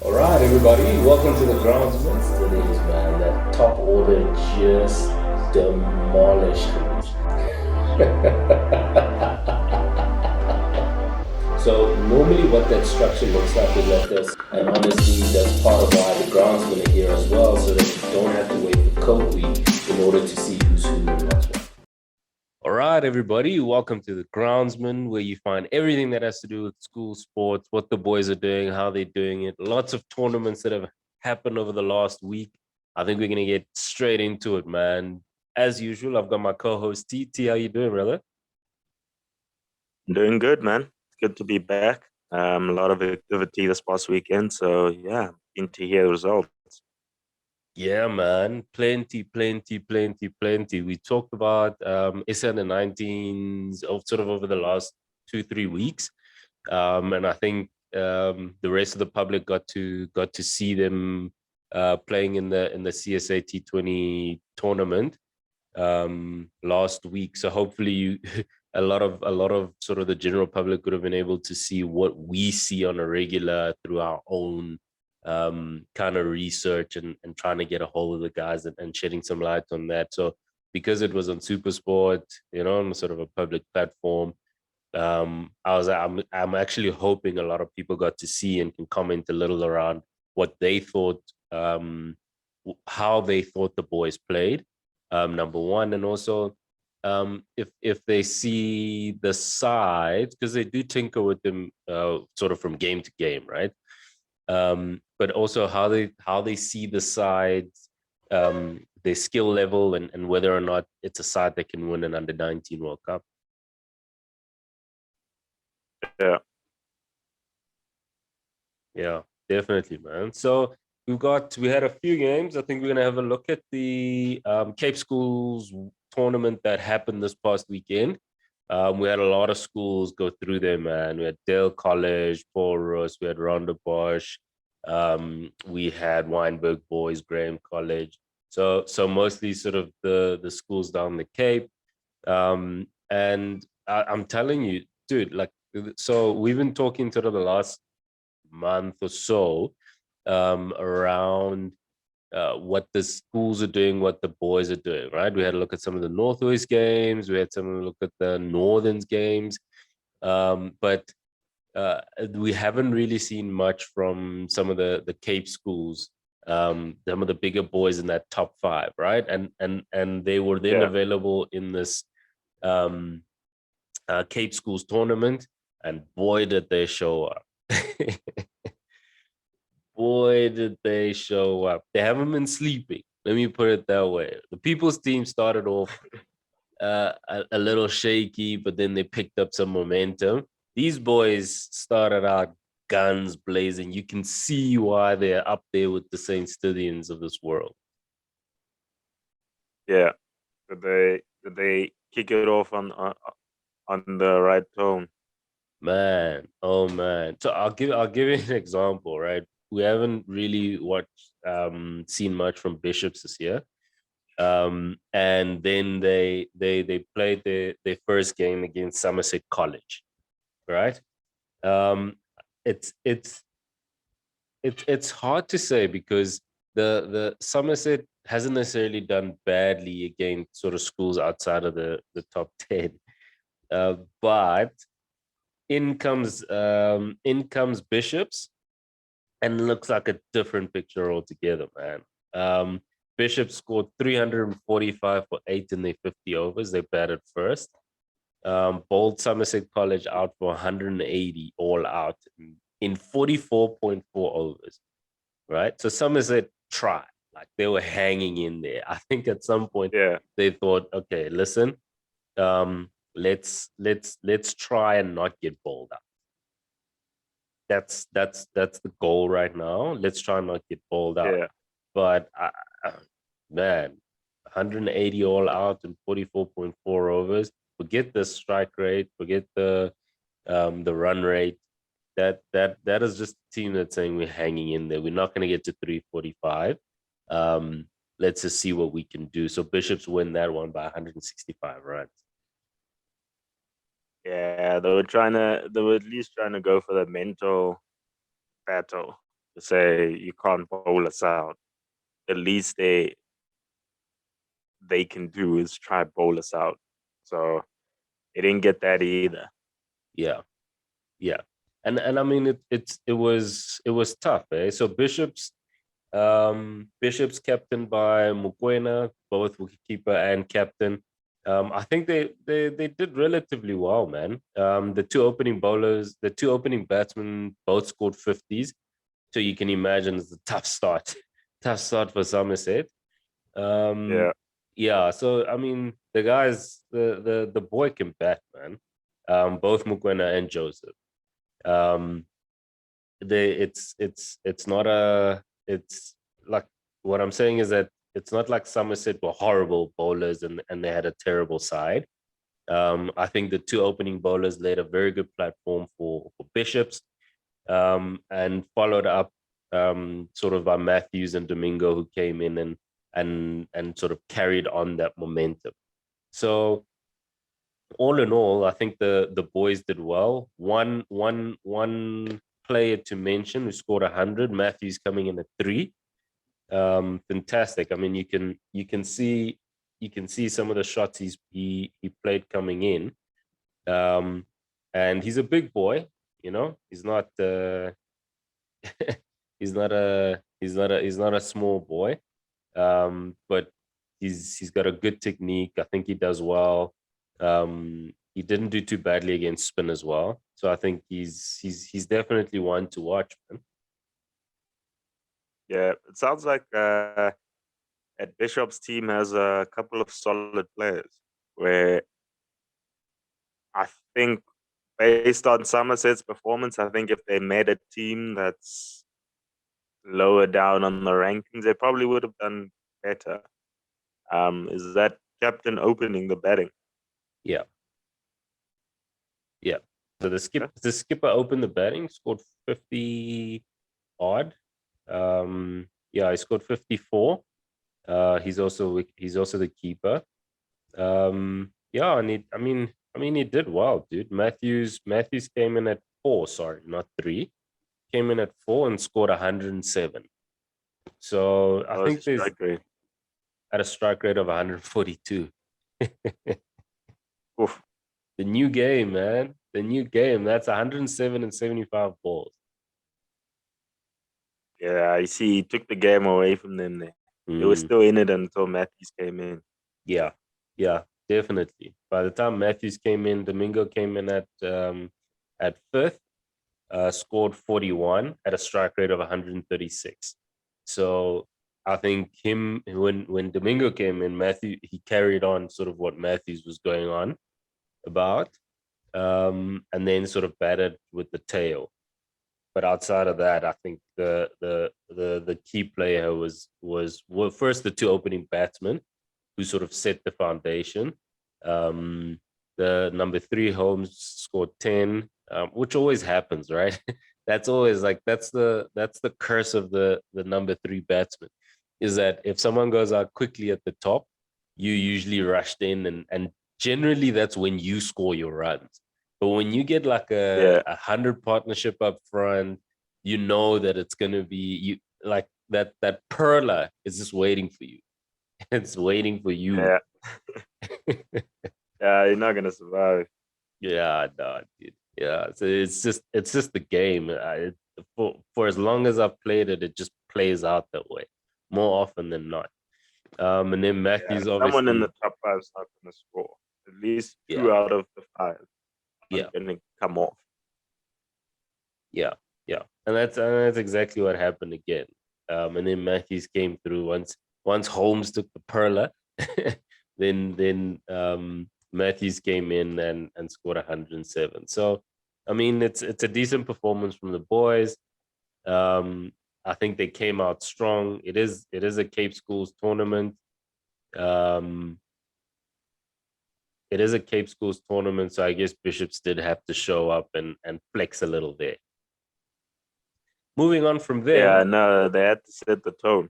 All right, everybody, welcome to the Groundsman. It is, man. That top order just demolished So normally, what that structure looks like is like this, and honestly, that's part of why the groundsmen are here as well, so that you don't have to wait for Coke Week in order to see who's who and what's what. All right, everybody, welcome to the Groundsman, where you find everything that has to do with school sports, what the boys are doing, how they're doing it. Lots of tournaments that have happened over the last week. I think we're gonna get straight into it, man. As usual, I've got my co-host T. T, how you doing, brother? Doing good, man. It's good to be back. A lot of activity this past weekend, so yeah, keen to hear the results. Yeah, man. Plenty, plenty, plenty, plenty. We talked about SA under 19s sort of over the last 2, 3 weeks. And I think the rest of the public got to see them playing in the CSA T20 tournament last week. So hopefully you a lot of sort of the general public would have been able to see what we see on a regular through our own kind of research and trying to get a hold of the guys and shedding some light on that. So because it was on Supersport, on sort of a public platform, I'm actually hoping a lot of people got to see and can comment a little around what they thought, how they thought the boys played, number one, and also if they see the sides, because they do tinker with them sort of from game to game, right? But also how they see the sides, their skill level, and whether or not it's a side that can win an under 19 World Cup. Yeah, Yeah, definitely, man. So we had a few games. I think we're gonna have a look at the Cape Schools tournament that happened this past weekend. We had a lot of schools go through there, man. We had Dale College, Paul Ross, we had Rhonda Bosch, we had Weinberg Boys, Graham College. So mostly sort of the schools down the Cape. And I'm telling you, dude, like, so we've been talking sort of the last month or so around what the schools are doing, what the boys are doing, right? We had a look at some of the Northwest games, we had some look at the Northerns games, but we haven't really seen much from some of the Cape schools, some of the bigger boys in that top five, right? And they were then yeah, available in this um, Cape schools tournament, and boy, did they show up. Boy, did they show up. They haven't been sleeping. Let me put it that way. The people's team started off a little shaky, but then they picked up some momentum. These boys started out guns blazing. You can see why they're up there with the Saint Stithians of this world. yeah. Did they kick it off on the right tone? Man, oh man. So I'll give you an example, right? We haven't really seen much from Bishops this year. And then they played their first game against Somerset College, right? Um, it's it's it's hard to say because the Somerset hasn't necessarily done badly against sort of schools outside of the top 10, but in comes Bishops, and looks like a different picture altogether, man. Um, Bishop scored 345 for 8 in their 50 overs. They batted first. Bold Somerset College out for 180 all out in 44.4 overs, right? So Somerset tried, like they were hanging in there. I think at some point Yeah, they thought, okay, listen, let's try and not get bowled out. That's the goal right now. Let's try and not get bowled out. yeah, But man, 180 all out and 44.4 overs. Forget the strike rate. Forget the run rate. That is just a team that's saying we're hanging in there. We're not going to get to 345. Let's just see what we can do. So Bishops win that one by 165 runs. yeah. They were at least trying to go for the mental battle. to say you can't bowl us out. The least they can do is try bowl us out. So they didn't get that either. Yeah, yeah. And I mean it was tough, eh? So Bishop's captain by Mukwena, both wicketkeeper and captain. I think they did relatively well, man. The two opening batsmen both scored 50s. So you can imagine it's a tough start. Tough start for Somerset. Yeah. Yeah, so I mean the boy can bat, man. Both Mukwena and Joseph. Um, it's not a it's like what I'm saying is that it's not like Somerset were horrible bowlers and they had a terrible side. I think the two opening bowlers laid a very good platform for Bishops, and followed up sort of by Matthews and Domingo, who came in and sort of carried on that momentum. So all in all, I think the boys did well. One player to mention who scored 100, Matthews coming in at 3. Fantastic. I mean, you can see some of the shots he played coming in. And he's a big boy, he's not he's not a small boy. But he's got a good technique. I think he does well. He didn't do too badly against spin as well. So I think he's definitely one to watch, man. Yeah. It sounds like at Bishop's team has a couple of solid players where I think based on Somerset's performance, I think if they made a team that's lower down on the rankings, they probably would have done better. Is that captain opening the batting? Yeah, yeah. So the Yeah. skipper opened the batting, scored 50 odd. Yeah, he scored 54. He's also the keeper. Yeah, and he did well, dude. Matthews came in at 4, sorry, not 3. Came in at 4 and scored 107. So I That was think his there's strike rate. at a strike rate of 142. Oof. The new game, man. The new game. That's 107 and 75 balls. Yeah, I see. He took the game away from them there. They were Mm, still in it until Matthews came in. yeah, yeah, definitely. By the time Matthews came in, Domingo came in at fifth, scored 41 at a strike rate of 136. So I think him when Domingo came in, he carried on sort of what Matthews was going on about, and then sort of batted with the tail. But outside of that, I think the key player was well, first the two opening batsmen who sort of set the foundation. Um, the number 3 Holmes scored 10, which always happens, right? That's the curse of the number 3 batsman, is that if someone goes out quickly at the top, you usually rushed in, and generally that's when you score your runs. But when you get like Yeah, a 100 partnership up front, you know that it's gonna be you like that perla is just waiting for you. It's waiting for you. yeah, yeah. You're not gonna survive. Yeah, no, dude. Yeah, so it's just the game. For as long as I've played it, it just plays out that way more often than not. And then Yeah, Matthews someone in the obviously, top five is not gonna score. At least yeah, 2 out of the 5 yeah, aren't gonna come off. yeah, yeah, and that's exactly what happened again. And then Matthews came through once Holmes took the perla, then Matthews came in and scored 107. So I mean it's a decent performance from the boys. Um, I think they came out strong. It is a Cape Schools tournament. Um, it is a Cape Schools tournament, so I guess Bishops did have to show up and flex a little there. Moving on from there, Yeah, no, they had to set the tone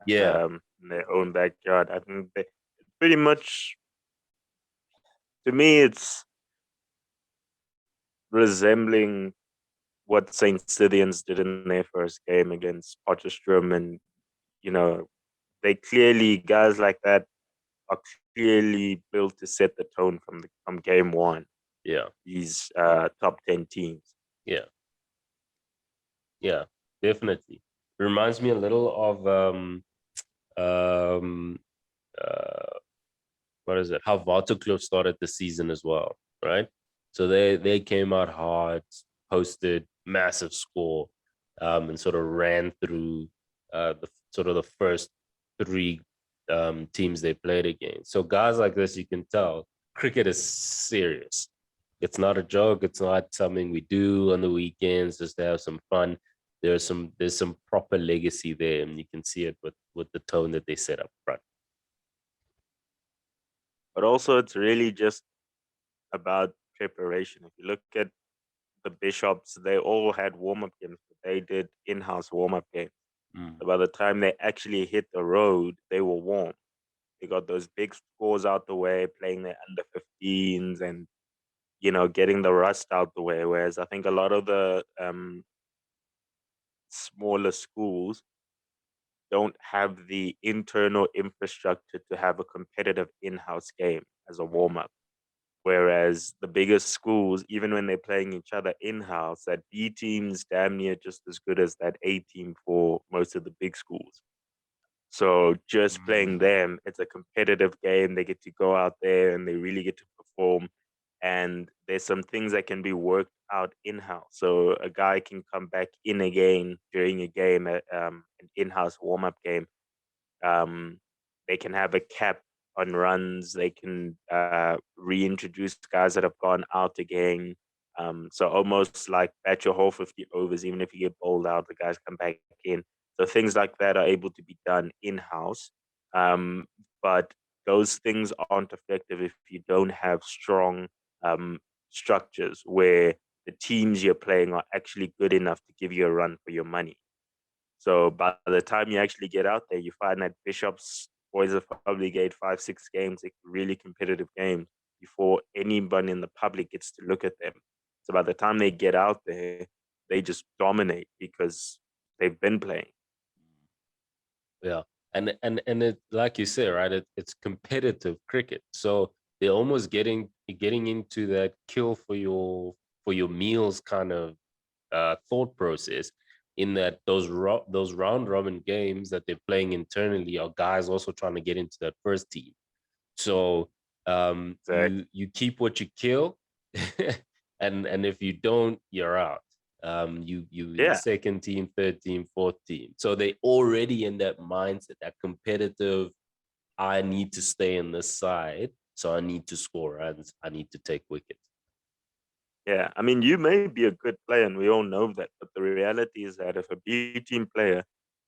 yeah, in their own backyard. I think they pretty much, to me, it's resembling what Saint Scythians did in their first game against Potchefstroom, and you know, they clearly, guys like that are clearly built to set the tone from game one. Yeah. These top 10 teams. Yeah. Yeah. Definitely. Reminds me a little of um uh what is it? How Waterkloof started the season as well, right? So they came out hard, posted massive score, and sort of ran through the sort of the first three teams they played against. So guys like this, you can tell cricket is serious. It's not a joke. It's not something we do on the weekends just to have some fun. There's some proper legacy there, and you can see it with the tone that they set up front. But also, it's really just about preparation. If you look at the Bishops, they all had warm up games, but they did in house warm up games. So by the time they actually hit the road, they were warm. They got those big scores out the way, playing their under 15s and, getting the rust out the way. Whereas I think a lot of the smaller schools don't have the internal infrastructure to have a competitive in-house game as a warm-up. Whereas the biggest schools, even when they're playing each other in-house, that B team's damn near just as good as that A team for most of the big schools. So just playing them, it's a competitive game. They get to go out there and they really get to perform. And there's some things that can be worked out in-house. So a guy can come back in again during a game, an in-house warm-up game. Um, they can have a cap on runs. They can reintroduce guys that have gone out again. So almost like bat your whole 50 overs, even if you get bowled out, the guys come back in. So things like that are able to be done in-house. But those things aren't effective if you don't have strong structures where the teams you're playing are actually good enough to give you a run for your money. So by the time you actually get out there, you find that Bishop's boys have probably played 5, 6 games, like really competitive games, before anyone in the public gets to look at them. So by the time they get out there, they just dominate because they've been playing. Yeah, and it, like you say, right? It's competitive cricket, so they're almost getting into that kill for your meals kind of thought process. In that those round robin games that they're playing internally are guys also trying to get into that first team. So you keep what you kill, and if you don't, you're out. You in Yeah. second team, third team, fourth team. So they already in that mindset, that competitive. I need to stay in this side, so I need to score runs. I need to take wickets. Yeah, I mean, you may be a good player, and we all know that. But the reality is that if a B team player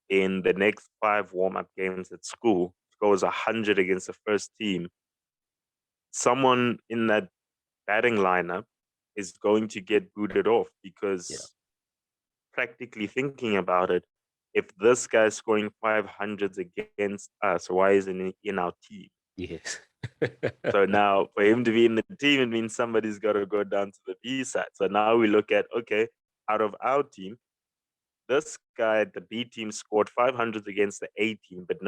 in the next 5 warm-up games at school scores 100 against the first team, someone in that batting lineup is going to get booted off Yeah. because practically thinking about it, if this guy's scoring 500s against us, why isn't he in our team? Yes. So now for him to be in the team, it means somebody's got to go down to the B side. So now we look at, okay, out of our team, this guy at the B team scored 500s against the A team, but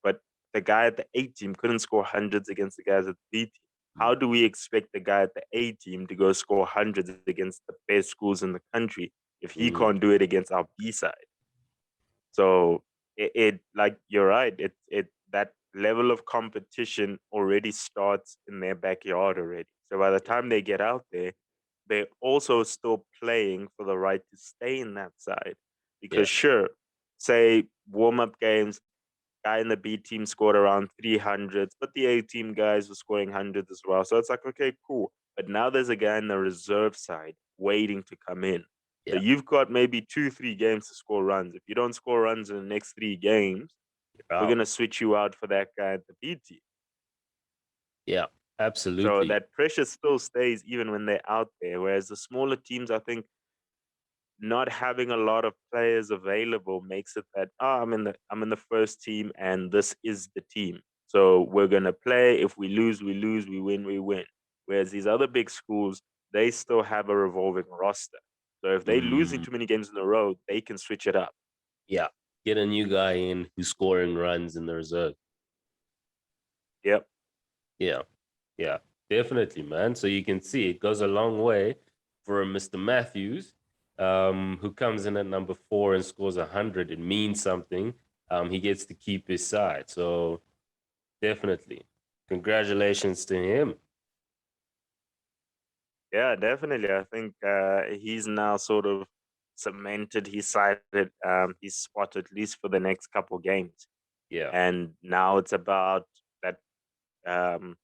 but the guy at the A team couldn't score hundreds against the guys at the B team. How do we expect the guy at the A team to go score hundreds against the best schools in the country if he can't do it against our B side? So it like you're right. It that level of competition already starts in their backyard already. So by the time they get out there, they're also still playing for the right to stay in that side. Yeah. Because sure, say warm-up games, guy in the B team scored around 300s, but the A team guys were scoring hundreds as well. So it's like, okay, cool. But now there's a guy in the reserve side waiting to come in. So Yeah. you've got maybe 2, 3 games to score runs. If you don't score runs in the next 3 games, we're Wow. gonna switch you out for that guy at the B team. Yeah. So Absolutely. that pressure still stays even when they're out there. Whereas the smaller teams, I think, not having a lot of players available makes it that I'm in the first team and this is the team. So we're gonna play. If we lose, we lose. We win, we win. Whereas these other big schools, they still have a revolving roster. So if they losing Mm, too many games in a row, they can switch it up. yeah. Get a new guy in who's scoring runs in the reserve. Yep. Yeah. Yeah. Definitely, man. So you can see it goes a long way for a Mr. Matthews, who comes in at number 4 and scores 100. It means something. He gets to keep his side. So definitely. Congratulations to him. Yeah, definitely. I think he's now sort of cemented his spot at least for the next couple games. Yeah. And now it's about that um,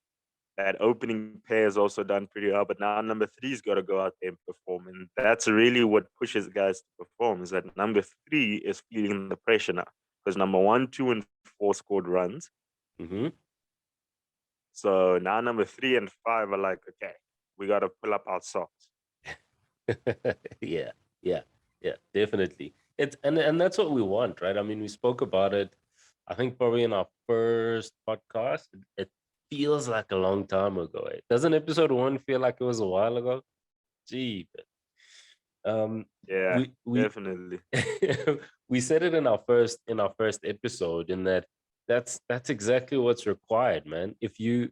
that opening pair has also done pretty well, but now number three's got to go out there and perform, and that's really what pushes guys to perform. Is that number three is feeling the pressure now because number 1, 2, and 4 scored runs, Mm-hmm. so now number 3 and 5 are like, okay, we got to pull up our socks. Yeah, yeah, yeah, definitely. It's and that's what we want, right? I mean, we spoke about it, I think probably in our first podcast. It feels like a long time ago. Eh? Doesn't episode 1 feel like it was a while ago? Gee, um, Yeah, we definitely. we said it in our first episode, in that that's exactly what's required, man. If you're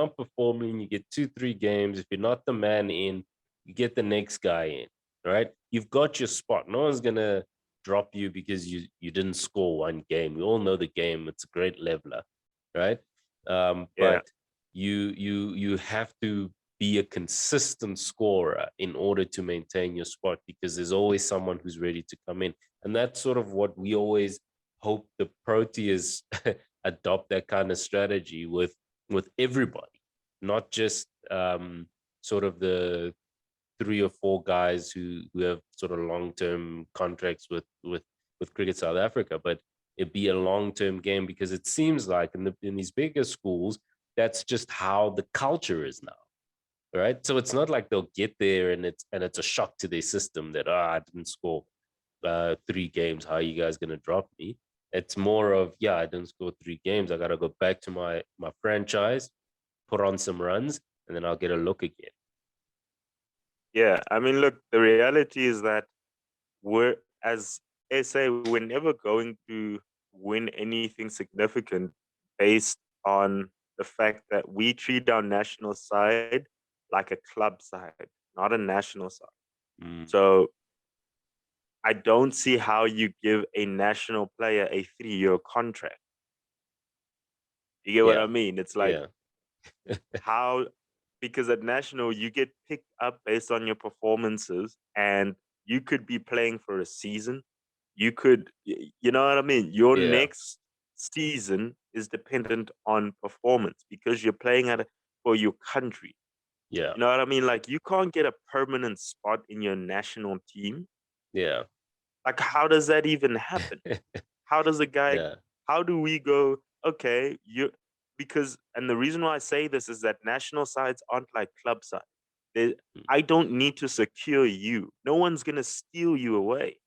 not performing, you get 2 3 games. If you're not the man in, you get the next guy in, right? You've got your spot. No one's gonna drop you because you didn't score 1 game. We all know the game. It's a great leveler, right? Yeah, But you have to be a consistent scorer in order to maintain your spot, because there's always someone who's ready to come in. And that's sort of what we always hope the Proteas adopt, that kind of strategy with everybody, not just sort of the 3 or 4 guys who have sort of long-term contracts with Cricket South Africa, but it be a long-term game, because it seems like in these bigger schools, that's just how the culture is now, right? So it's not like they'll get there and it's a shock to their system that, I didn't score 3 games. How are you guys gonna drop me? It's more of, yeah, I didn't score 3 games. I gotta go back to my franchise, put on some runs, and then I'll get a look again. yeah. I mean, look, the reality is that we're as SA, we're never going to win anything significant based on the fact that we treat our national side like a club side, not a national side. Mm, So I don't see how you give a national player a 3-year contract. You get what yeah, I mean? It's like, yeah, how, because at national you get picked up based on your performances, and you could be playing for a season. You know what I mean? Your yeah, next season is dependent on performance because you're playing for your country. yeah, You know what I mean? Like, you can't get a permanent spot in your national team. yeah, Like, how does that even happen? How does a guy, yeah, how do we go, okay, because, and the reason why I say this is that national sides aren't like club sides. They, mm, I don't need to secure you. No one's going to steal you away.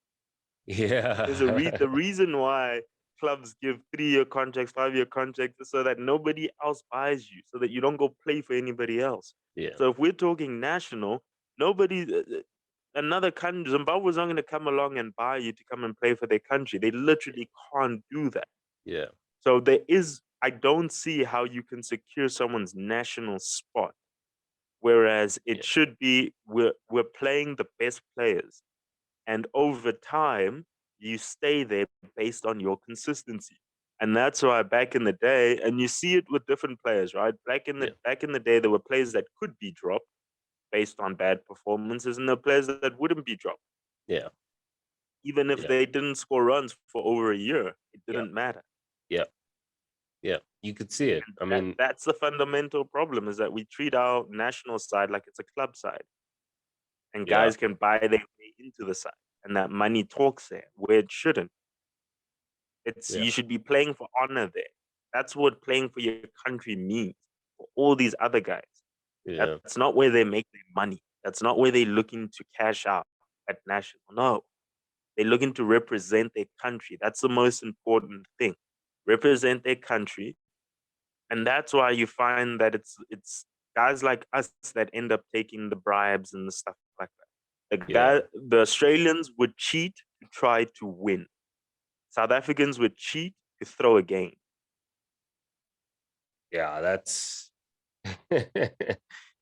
yeah, The reason why clubs give 3-year contracts, 5-year contracts, is so that nobody else buys you, so that you don't go play for anybody else. yeah, So if we're talking national, nobody, another country, Zimbabwe's not going to come along and buy you to come and play for their country. They literally can't do that. yeah, So I don't see how you can secure someone's national spot. Whereas it yeah, should be, we're playing the best players. And over time, you stay there based on your consistency. And that's why back in the day, and you see it with different players, right? yeah, Back in the day, there were players that could be dropped based on bad performances, and there were players that wouldn't be dropped. yeah, Even if yeah, they didn't score runs for over a year, it yeah, didn't matter. yeah, yeah. You could see it. I mean, That's the fundamental problem, is that we treat our national side like it's a club side, and yeah, guys can buy their way into the side, and that money talks there where it shouldn't. yeah, You should be playing for honor there. That's what playing for your country means. For all these other guys, yeah, that's not where they make their money. That's not where they're looking to cash out at national. No, they're looking to represent their country. That's the most important thing. Represent their country, and that's why you find that it's guys like us that end up taking the bribes and the stuff like that. Yeah. The Australians would cheat to try to win. South Africans would cheat to throw a game. Yeah, that's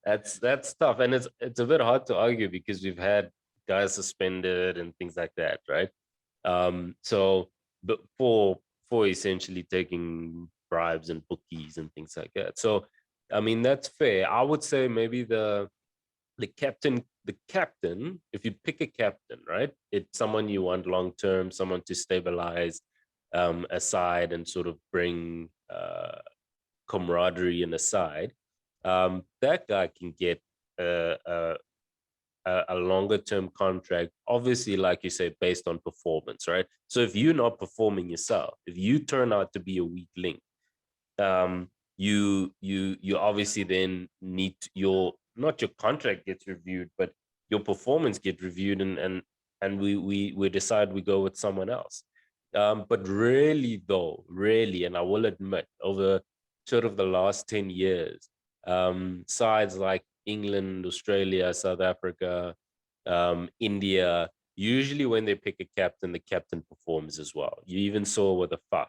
that's tough, and it's a bit hard to argue because we've had guys suspended and things like that, right? So, but for essentially taking bribes and bookies and things like that. So, I mean, that's fair. I would say maybe the captain, if you pick a captain, right? It's someone you want long term, someone to stabilize a side and sort of bring camaraderie in a side. That guy can get a, a, a longer term contract, obviously, like you say, based on performance, right? So if you're not performing yourself, if you turn out to be a weak link, um, you obviously then need your not your contract gets reviewed, but your performance gets reviewed, and we decide we go with someone else. But really, though, really, and I will admit, over sort of the last 10 years, sides like England, Australia, South Africa, India, usually when they pick a captain, the captain performs as well. You even saw with the FA,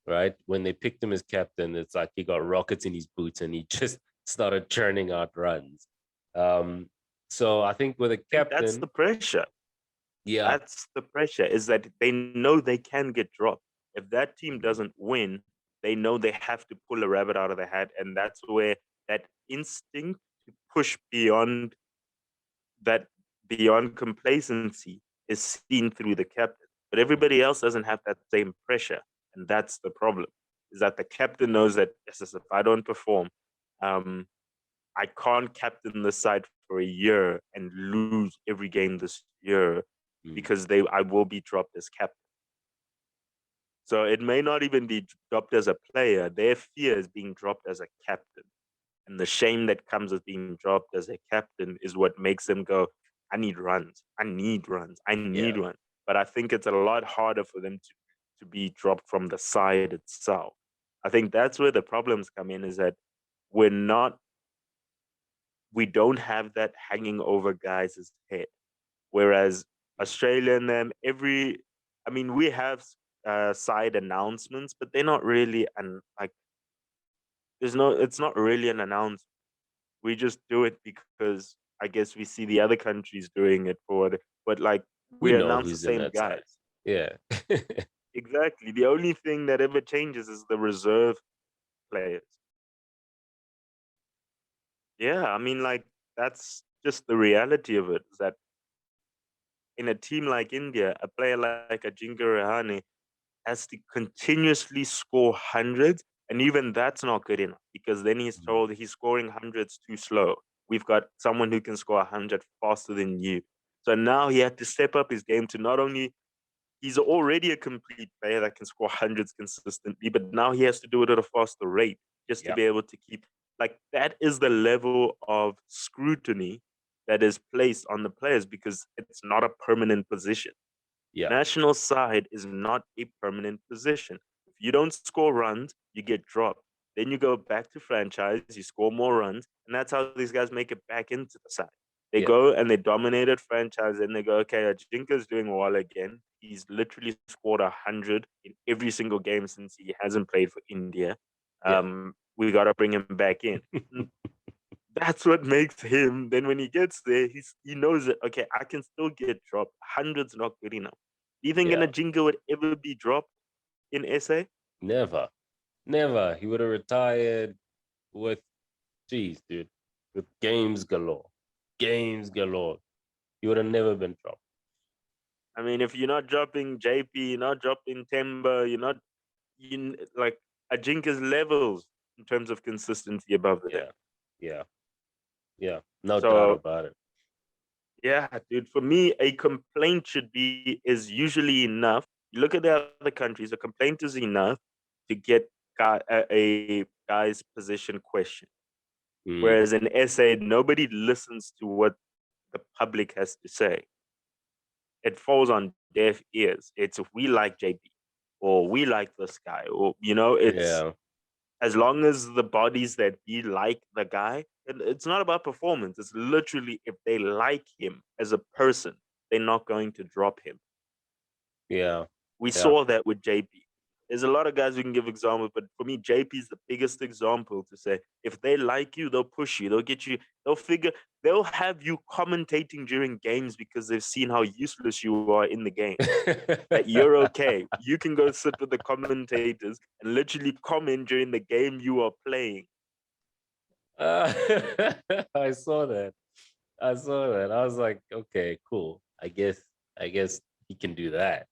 right? When they picked him as captain, it's like he got rockets in his boots and he just started churning out runs. Um, so I think with a I think that's the captain, pressure. yeah, That's the pressure, is that they know they can get dropped. If that team doesn't win, they know they have to pull a rabbit out of their hat. And that's where that instinct to push beyond complacency is seen through the captain. But everybody else doesn't have that same pressure. And that's the problem, is that the captain knows that, yes, if I don't perform, um, I can't captain the side for a year and lose every game this year mm, because I will be dropped as captain. So it may not even be dropped as a player. Their fear is being dropped as a captain. And the shame that comes with being dropped as a captain is what makes them go, I need runs. I need runs. I yeah, need runs. But I think it's a lot harder for them to be dropped from the side itself. I think that's where the problems come in, is that we're not we don't have that hanging over guys' head. Whereas Australia and them, I mean, we have side announcements, but they're not really, and like, it's not really an announcement. We just do it because I guess we see the other countries doing it for it, but like, we we know announce the who's in same that side. guys. Yeah, Exactly. The only thing that ever changes is the reserve players. Yeah, I mean, like, that's just the reality of it, is that in a team like India, a player like Ajinkya Rahane has to continuously score hundreds, and even that's not good enough, because then he's told he's scoring hundreds too slow. We've got someone who can score 100 faster than you. So now he had to step up his game to not only, he's already a complete player that can score hundreds consistently, but now he has to do it at a faster rate just to yeah, be able to keep, like, that is the level of scrutiny that is placed on the players, because it's not a permanent position. yeah, National side is not a permanent position. If you don't score runs, you get dropped. Then you go back to franchise, you score more runs, and that's how these guys make it back into the side. They yeah, go and they dominated franchise, and they go, okay, Ajinka's doing well again. He's literally scored 100 in every single game since he hasn't played for India. yeah, We got to bring him back in. That's what makes him. Then when he gets there, he knows that, okay, I can still get dropped. 100's not good enough. Do you think yeah. Jingle would ever be dropped in SA? Never, never. He would have retired with, geez, dude, with games galore. He would have never been dropped. I mean, if you're not dropping JP, you're not dropping Timber, you're not, like, Ajinka's levels in terms of consistency above them. Yeah, yeah, yeah. No doubt So about it. yeah, dude, for me, a complaint is usually enough. You look at the other countries, a complaint is enough to get a guy's position questioned. Mm, Whereas in SA, nobody listens to what the public has to say. It falls on deaf ears. It's, we like JP, or we like this guy, or it's, yeah, as long as the bodies that we like the guy, it's not about performance. It's literally if they like him as a person, they're not going to drop him. Yeah. We Yeah. saw that with JP. There's a lot of guys we can give examples, but for me, JP is the biggest example to say if they like you, they'll push you, they'll get you, they'll have you commentating during games because they've seen how useless you are in the game. That you're okay. You can go sit with the commentators and literally comment during the game you are playing. Uh, I saw that. I saw that. I was like, okay, cool. I guess he can do that.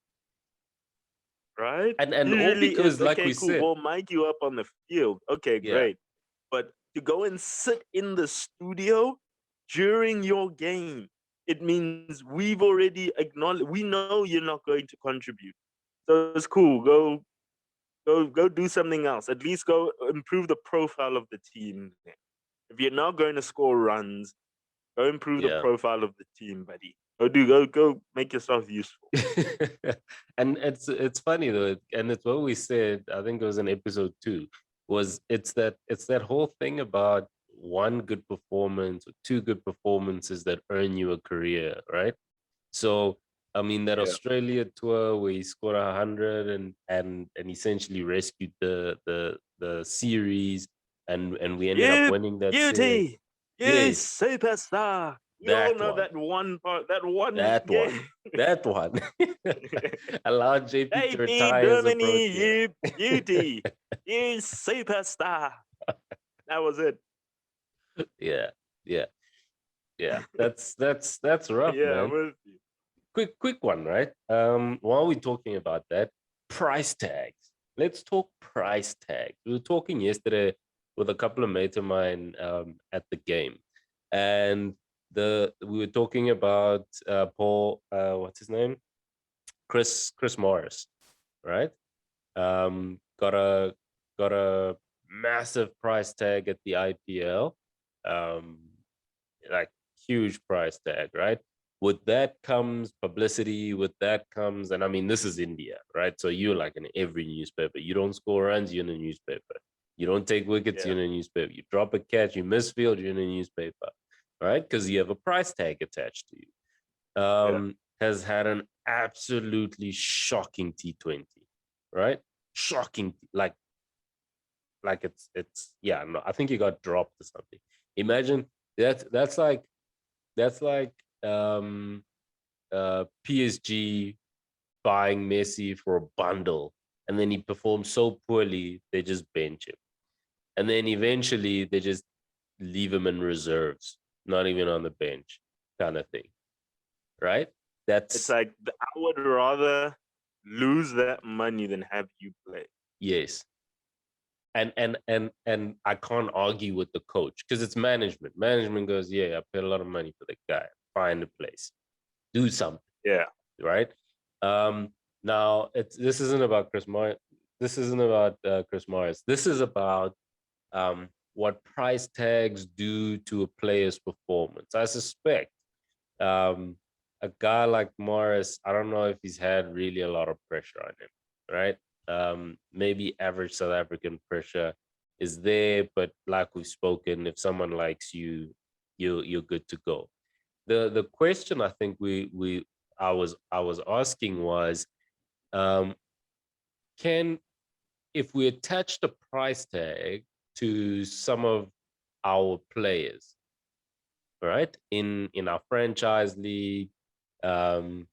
Right? And all Usually because, it's like okay, we cool, said, we'll mic you up on the field. Okay, yeah. great. But to go and sit in the studio during your game, it means we've already acknowledged, we know you're not going to contribute. So it's cool. Go do something else. At least go improve the profile of the team. If you're not going to score runs, go improve the Yeah. profile of the team, buddy. Go make yourself useful. And it's funny though, and it's what we said, I think it was in episode 2, was it's that whole thing about one good performance or two good performances that earn you a career, right? So I mean that Yeah. Australia tour where he scored 100 and essentially rescued the series, and we ended up You winning that series. beauty, you Yes, superstar. We all that know one. that one part, that one That one. game. That one. Allowed JP to JP retire as a Germany, protein. you beauty, you superstar. That was it. Yeah, yeah, yeah. That's rough, Yeah, I'm man. with you. Quick one, right? While we're talking about that, price tags. Let's talk price tags. We were talking yesterday with a couple of mates of mine at the game, and we were talking about Paul. What's his name? Chris Morris, right? Got a massive price tag at the IPL, um, like huge price tag, right? With that comes publicity. With that comes, and I mean, this is India, right? So you're like in every newspaper. You don't score runs, you're in a newspaper. You don't take wickets, Yeah, you're in a newspaper. You drop a catch, you miss field, you're in a newspaper, right? Because you have a price tag attached to you. yeah. Has had an absolutely shocking T20, right? Shocking, like it's yeah. No, I think he got dropped or something. Imagine that's like PSG buying Messi for a bundle, and then he performs so poorly they just bench him, and then eventually they just leave him in reserves, not even on the bench, kind of thing, right? It's That's like I would rather lose that money than have you play. yes. And I can't argue with the coach because it's management. Management goes, yeah, I paid a lot of money for the guy. Find a place, do something, Yeah, right? Now this isn't about Chris Morris. This isn't about Chris Morris. This is about what price tags do to a player's performance. I suspect um, a guy like Morris, I don't know if he's had really a lot of pressure on him, right? Maybe average South African pressure is there, but like we've spoken, if someone likes you, you're good to go. The question I think I was asking was, um, can if we attach the price tag to some of our players, right? In our franchise league, um,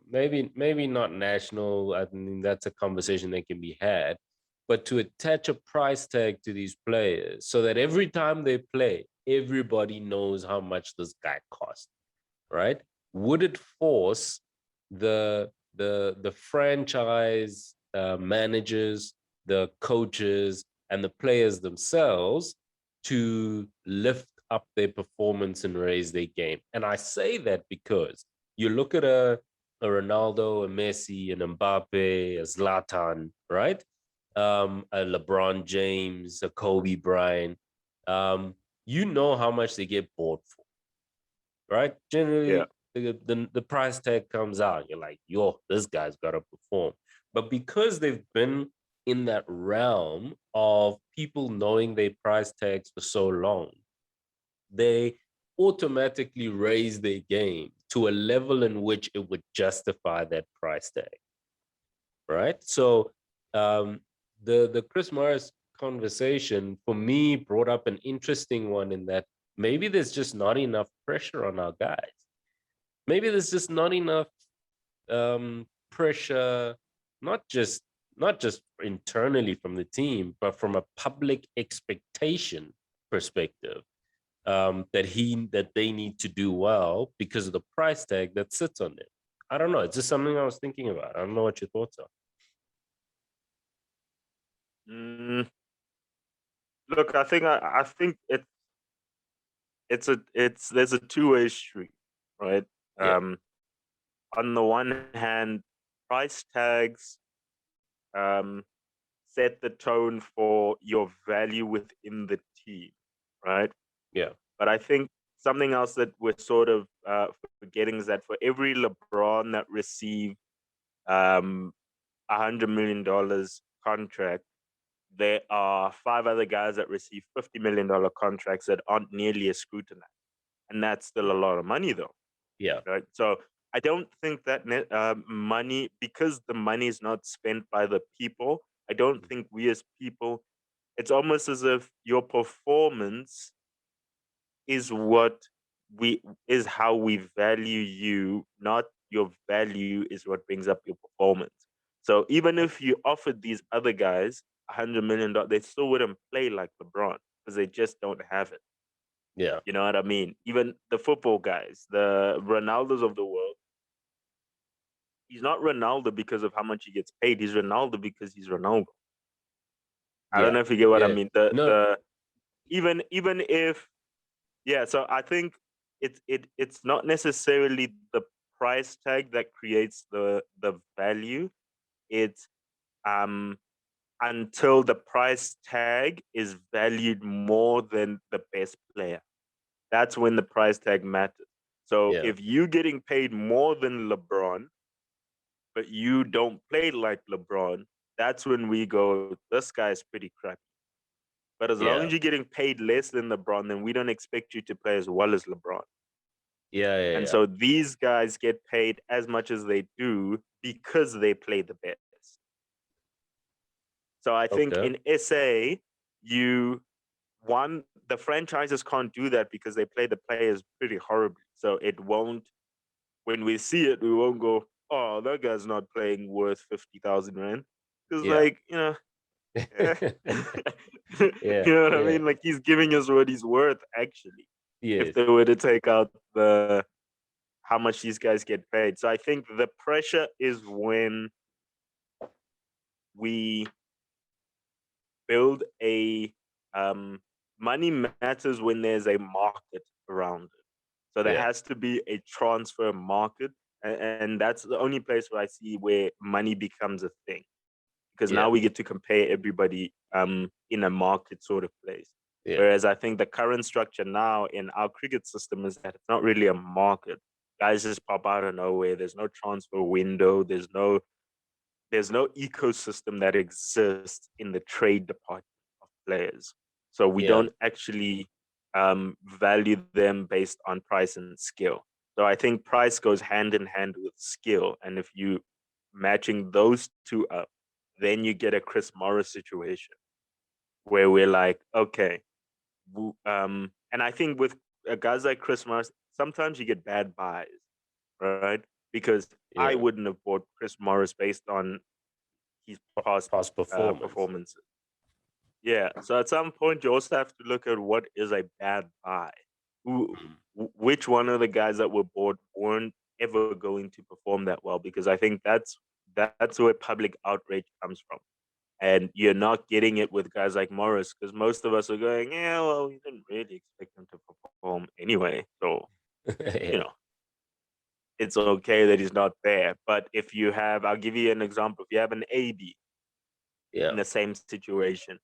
maybe not national. I mean, that's a conversation that can be had, but to attach a price tag to these players so that every time they play, everybody knows how much this guy costs, right? Would it force the franchise managers, the coaches, and the players themselves to lift up their performance and raise their game? And I say that because you look at a Ronaldo, a Messi, an Mbappe, a Zlatan, right? A LeBron James, a Kobe Bryant. Um, you know how much they get bought for, right? yeah. Generally, the price tag comes out. You're like, yo, this guy's got to perform. But because they've been in that realm of people knowing their price tags for so long, they automatically raise their game to a level in which it would justify that price tag, right? So the Chris Morris conversation for me brought up an interesting one in that maybe there's just not enough pressure on our guys. Maybe there's just not enough pressure, not just internally from the team, but from a public expectation perspective, that they need to do well because of the price tag that sits on it. I don't know. It's just something I was thinking about. I don't know what your thoughts are. Look, I think there's a two-way street, right? Yeah. On the one hand, price tags set the tone for your value within the team, right? Yeah. But I think something else that we're sort of forgetting is that for every LeBron that received $100 million contract, there are 5 other guys that receive $50 million contracts that aren't nearly as scrutinized. And that's still a lot of money, though. Yeah. Right. So I don't think that money, because the money is not spent by the people, I don't think we as people, it's almost as if your performance is how we value you, not your value is what brings up your performance. So even if you offered these other guys $100 million, they still wouldn't play like LeBron because they just don't have it. Yeah. You know what I mean? Even the football guys, the Ronaldos of the world, he's not Ronaldo because of how much he gets paid. He's Ronaldo because he's Ronaldo. I don't Yeah. know if you get what I Yeah. mean. No. Even if so I think it's not necessarily the price tag that creates the value. It's until the price tag is valued more than the best player. That's when the price tag matters. So Yeah. if you're getting paid more than LeBron, but you don't play like LeBron, that's when we go, this guy's pretty crappy. But as long Yeah. as you're getting paid less than LeBron, then we don't expect you to play as well as LeBron. Yeah. Yeah. And Yeah. so these guys get paid as much as they do because they play the best. So I think Okay. in SA, the franchises can't do that because they play the players pretty horribly. So it won't, when we see it, we won't go, oh, that guy's not playing worth 50,000 rand. Because, Yeah. like, eh. Yeah. You know what I Yeah. mean? Like, he's giving us what he's worth, actually, if Yes. they were to take out how much these guys get paid. So I think the pressure is when we build money matters when there's a market around it. So there Yeah. has to be a transfer market, and that's the only place where I see where money becomes a thing, because now Yeah. we get to compare everybody in a market sort of place. Yeah. Whereas I think the current structure now in our cricket system is that it's not really a market. Guys just pop out of nowhere. There's no transfer window. There's no ecosystem that exists in the trade department of players. So we Yeah. don't actually value them based on price and skill. So I think price goes hand in hand with skill. And if you matching those two up, then you get a Chris Morris situation where we're like, okay, and I think with guys like Chris Morris, sometimes you get bad buys, right? Because I Yeah. wouldn't have bought Chris Morris based on his past Past performance. performances. Yeah. So at some point, you also have to look at what is a bad buy. Which one of the guys that were bought weren't ever going to perform that well? Because I think that's where public outrage comes from. And you're not getting it with guys like Morris, because most of us are going, yeah, well, we didn't really expect him to perform anyway. So, you Yeah. know, it's okay that he's not there. But if you have, I'll give you an example. If you have an AB Yeah. in the same situation,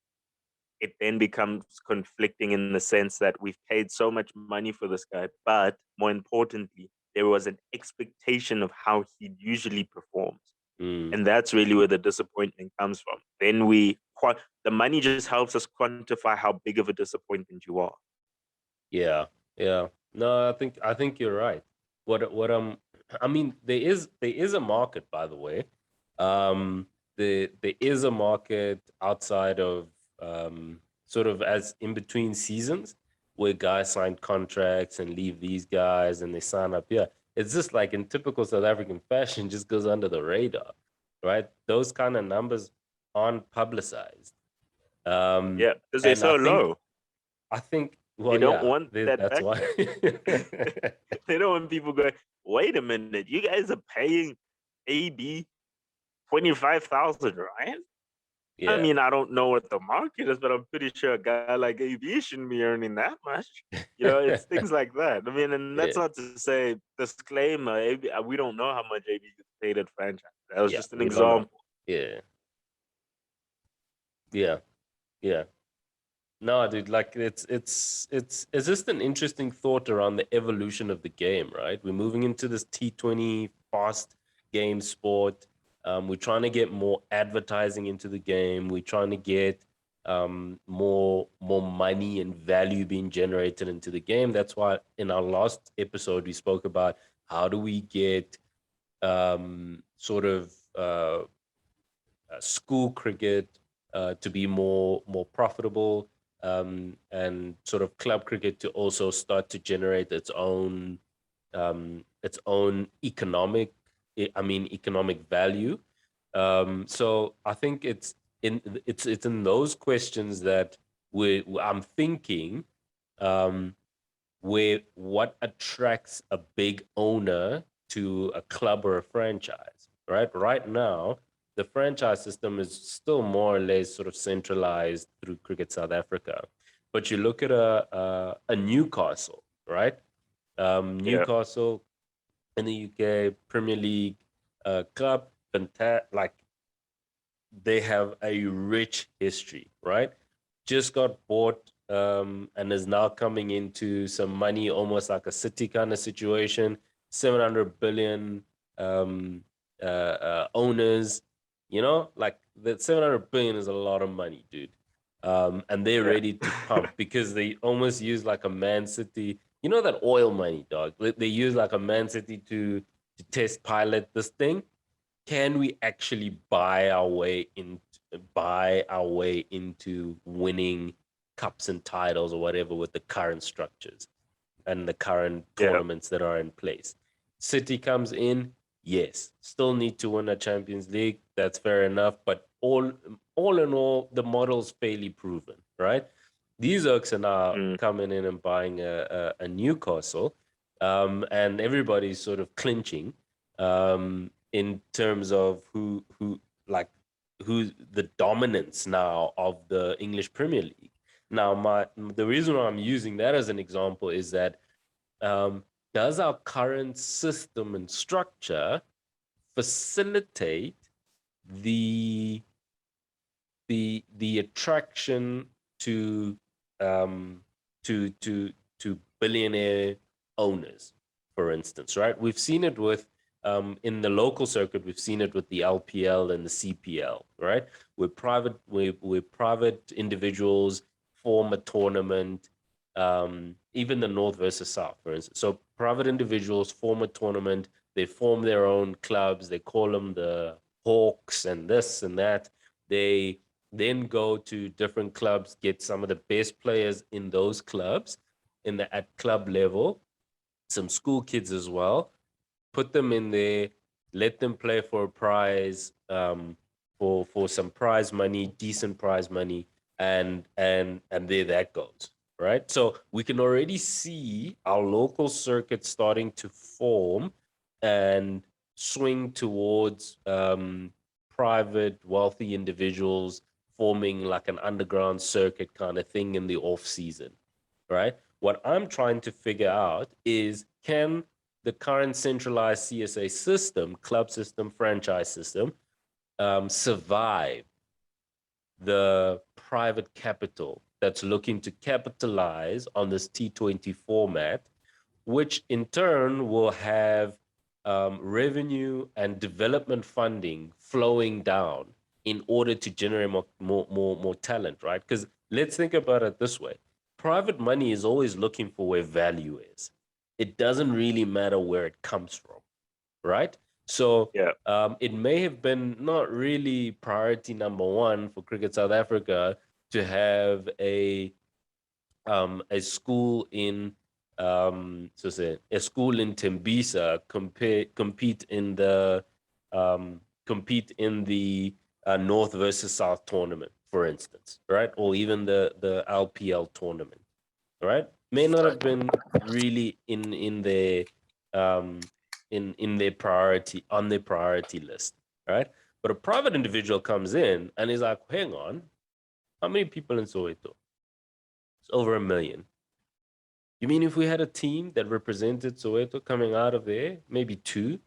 it then becomes conflicting in the sense that we've paid so much money for this guy, but more importantly, there was an expectation of how he usually performs. And that's really where the disappointment comes from. Then the money just helps us quantify how big of a disappointment you are. Yeah. Yeah. No, I think you're right. I mean, there is a market, by the way. Um there is a market outside of sort of as in between seasons where guys sign contracts and leave these guys and they sign up here. It's just like in typical South African fashion, just goes under the radar, right? Those kind of numbers aren't publicized. Yeah, because they're And I so think low. I think, They well, don't yeah, want that that's why. backlash. They don't want people going, wait a minute, you guys are paying AB 25,000, right? I Yeah, mean, I don't know what the market is, but I'm pretty sure a guy like AB shouldn't be earning that much. It's things like that. I mean, and that's yeah, not to say, disclaimer, AB, we don't know how much AB gets paid at franchise. That was yeah. just an We don't know. example. Yeah, yeah, yeah. No, dude, like it's just an interesting thought around the evolution of the game, right? We're moving into this T20 fast game sport. We're trying to get more advertising into the game. We're trying to get more money and value being generated into the game. That's why in our last episode we spoke about how do we get sort of school cricket to be more profitable, and sort of club cricket to also start to generate its own economic value. So I think it's in those questions that I'm thinking, um, where what attracts a big owner to a club or a franchise, right? Right now, the franchise system is still more or less sort of centralized through Cricket South Africa. But you look at a Newcastle, right? Yeah. Newcastle in the UK Premier League club, like they have a rich history, right? Just got bought, and is now coming into some money, almost like a City kind of situation. 700 billion owners, like that 700 billion is a lot of money, dude. And they're Yeah. ready to pump because they almost use like a Man City, that oil money, dog. They use like a Man City to test pilot this thing. Can we actually buy our way into winning cups and titles or whatever with the current structures and the current Yeah. tournaments that are in place? City comes in, yes, still need to win a Champions League. That's fair enough, but all in all, the model's fairly proven, right? These Oaks are now Mm. coming in and buying a Newcastle, and everybody's sort of clinching in terms of like who the dominance now of the English Premier League. Now, the reason why I'm using that as an example is that, um, does our current system and structure facilitate the the attraction to um, to billionaire owners, for instance, right? We've seen it with in the local circuit. We've seen it with the LPL and the CPL, right? Where private individuals form a tournament. Even the North versus South, for instance. So private individuals form a tournament. They form their own clubs. They call them the Hawks and this and that. They then go to different clubs, get some of the best players in those clubs at club level, some school kids as well, put them in there, let them play for a prize, for some prize money, decent prize money, and there that goes. Right. So we can already see our local circuit starting to form and swing towards private wealthy individuals forming like an underground circuit kind of thing in the off season, right? What I'm trying to figure out is, can the current centralized CSA system, club system, franchise system, survive the private capital that's looking to capitalize on this T20 format, which in turn will have revenue and development funding flowing down in order to generate more talent, right? Because let's think about it this way. private money is always looking for where value is. It doesn't really matter where it comes from, right? So Yeah. it may have been not really priority number one for Cricket South Africa to have a school in so say a school in Tembisa compete in the North versus South tournament, for instance, right? Or even the LPL tournament, right? May not have been really in their in their priority on their priority list, right? But a private individual comes in and is like, hang on, how many people in Soweto? It's over 1 million. You mean if we had a team that represented Soweto coming out of there, maybe two,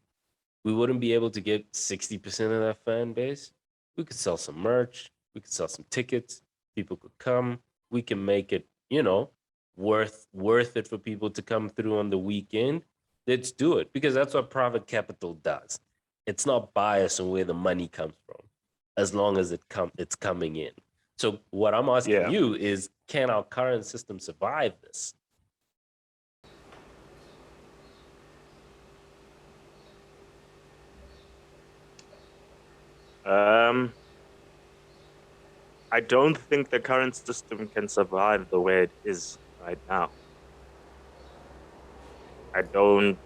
we wouldn't be able to get 60% of that fan base? We could sell some merch, we could sell some tickets, people could come, we can make it, worth it for people to come through on the weekend. Let's do it because that's what private capital does. It's not biased on where the money comes from, as long as it's coming in. So what I'm asking Yeah. you is, can our current system survive this? I don't think the current system can survive the way it is right now. I don't.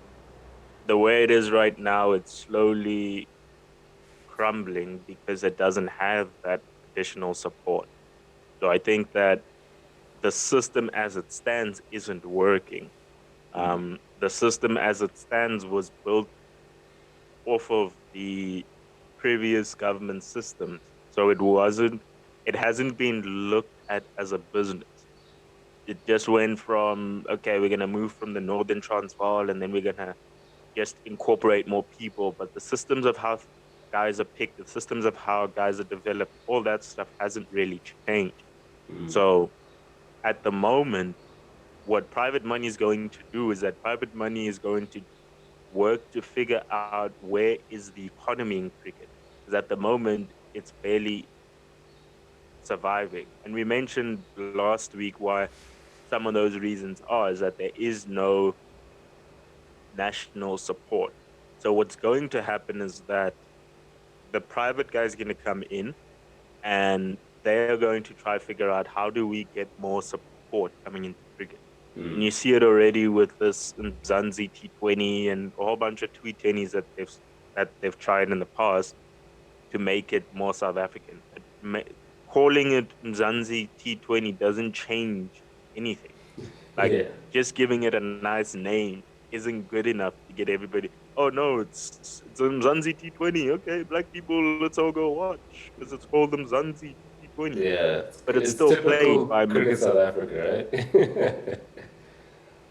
The way it is right now, it's slowly crumbling because it doesn't have that additional support. So I think that the system as it stands isn't working. The system as it stands was built off of the previous government systems. So it hasn't been looked at as a business. It just went from, okay, we're going to move from the Northern Transvaal and then we're going to just incorporate more people. But the systems of how guys are picked, the systems of how guys are developed, all that stuff hasn't really changed. So at the moment, what private money is going to do is that private money is going to work to figure out where is the economy in cricket. Because at the moment, it's barely surviving. And we mentioned last week why some of those reasons are is that there is no national support. So what's going to happen is that the private guy is going to come in and they're going to try to figure out how do we get more support coming into cricket. And you see it already with this Mzansi T20 and a whole bunch of T20s that they've tried in the past to make it more South African. Calling it Mzansi T20 doesn't change anything. Like just giving it a nice name isn't good enough to get everybody. Oh no, it's a Mzansi T20. Okay, black people, let's all go watch because it's called the Mzansi T20. Yeah, But it's it's still typical played by cricket South Africa, right?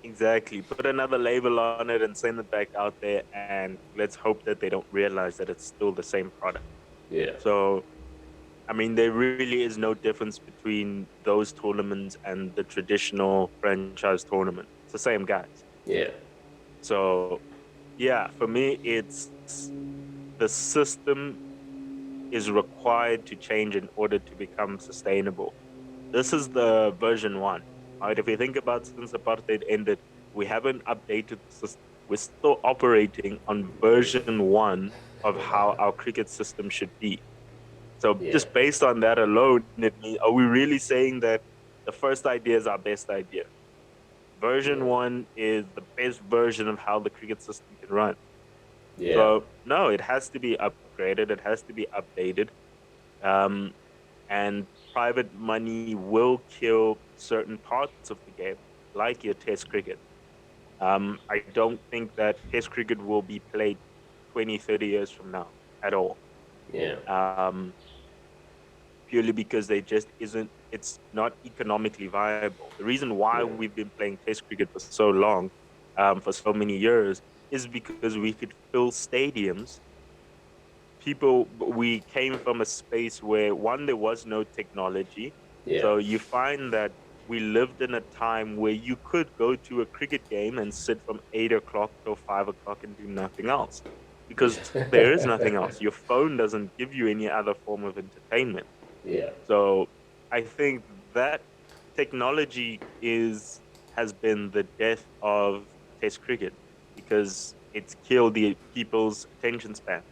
Exactly. Put another label on it and send it back out there, and let's hope that they don't realize that it's still the same product. Yeah. So, I mean, there really is no difference between those tournaments and the traditional franchise tournament. It's the same guys. Yeah. So, yeah, for me, it's the system is required to change in order to become sustainable. This is the version one. Right? If you think about since apartheid ended, we haven't updated the system. We're still operating on version one of how our cricket system should be. So Yeah. just based on that alone, are we really saying that the first idea is our best idea? Version one is the best version of how the cricket system can run. Yeah. So no, it has to be upgraded. It has to be updated. And private money will kill certain parts of the game, like your Test cricket. I don't think that Test cricket will be played 20, 30 years from now at all. Yeah. Purely because they just isn't, it's not economically viable. The reason why we've been playing Test cricket for so long, for so many years, is because we could fill stadiums. We came from a space where, one, there was no technology. Yeah. So you find that we lived in a time where you could go to a cricket game and sit from 8 o'clock till 5 o'clock and do nothing else because there is nothing else. Your phone doesn't give you any other form of entertainment. Yeah. So I think that technology has been the death of Test cricket because it's killed the people's attention spans,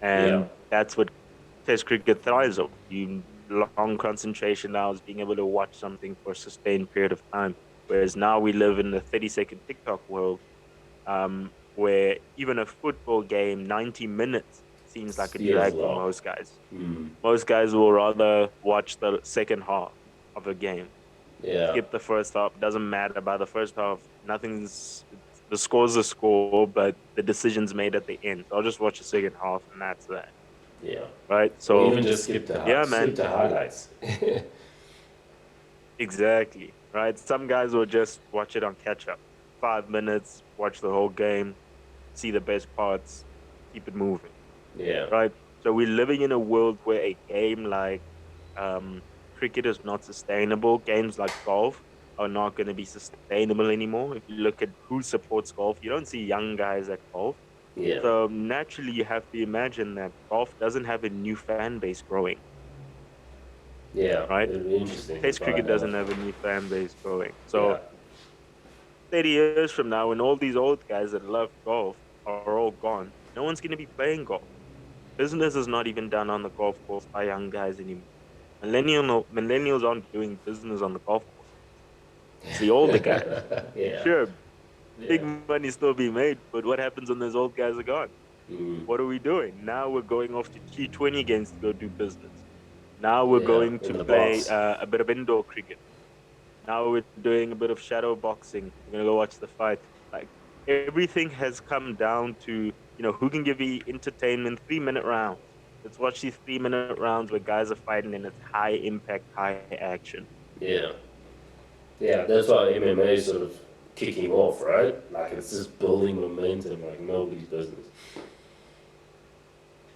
Yeah. and that's what Test cricket thrives on. You long concentration hours, being able to watch something for a sustained period of time. Whereas now we live in the 30-second TikTok world, where even a football game, 90 minutes seems like a Feels drag for long. most guys. Mm. Most guys will rather watch the second half of a game. Yeah. Skip the first half. Doesn't matter. By the first half, the score's a score, but the decision's made at the end. So I'll just watch the second half, and that's that. Yeah. Right. Or So even just yeah, skip man. to highlights. Exactly. Right. Some guys will just watch it on catch up. 5 minutes, watch the whole game, see the best parts, keep it moving. Yeah. Right. So we're living in a world where a game like um, cricket is not sustainable. Games like golf are not going to be sustainable anymore. If you look at who supports golf, you don't see young guys at golf. Yeah. So naturally, you have to imagine that golf doesn't have a new fan base growing, Yeah. right? It'll be interesting to Test cricket find out. doesn't have a new fan base growing. Yeah. So 30 years from now, when all these old guys that love golf are all gone, no one's going to be playing golf. Business is not even done on the golf course by young guys anymore. Millennials aren't doing business on the golf course. It's the older guys. Yeah. Sure, big Yeah. money still be made, but what happens when those old guys are gone? Mm. What are we doing? Now we're going off to T20 games to go do business. Now we're Yeah. going In to the play box. a bit of indoor cricket. Now we're doing a bit of shadow boxing. We're going to go watch the fight. Like everything has come down to, who can give you entertainment 3 minute rounds. Let's watch these 3 minute rounds where guys are fighting and it's high impact, high action. Yeah. Yeah. That's why MMA is sort of kicking off, right? Like it's just building momentum like nobody's business.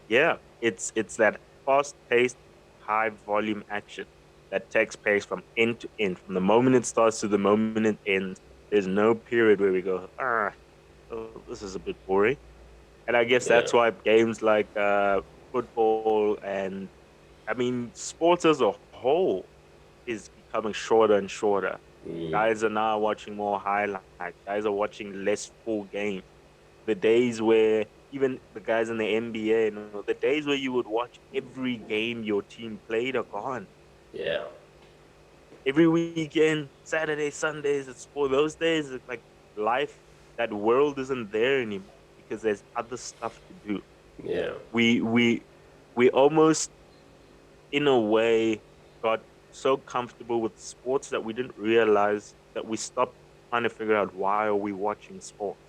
Yeah, it's that fast-paced, high-volume action that takes place from end to end, from the moment it starts to the moment it ends. There's no period where we go, oh, this is a bit boring. And I guess Yeah. that's why games like football and I mean sports as a whole is becoming shorter and shorter. Mm. Guys are now watching more highlights. Guys are watching less full games. The days where even the guys in the NBA, the days where you would watch every game your team played are gone. Yeah. Every weekend, Saturday, Sundays, it's for those days. It's like life, that world isn't there anymore because there's other stuff to do. Yeah. We we we almost, in a way, got so comfortable with sports that we didn't realize that we stopped trying to figure out why are we watching sports.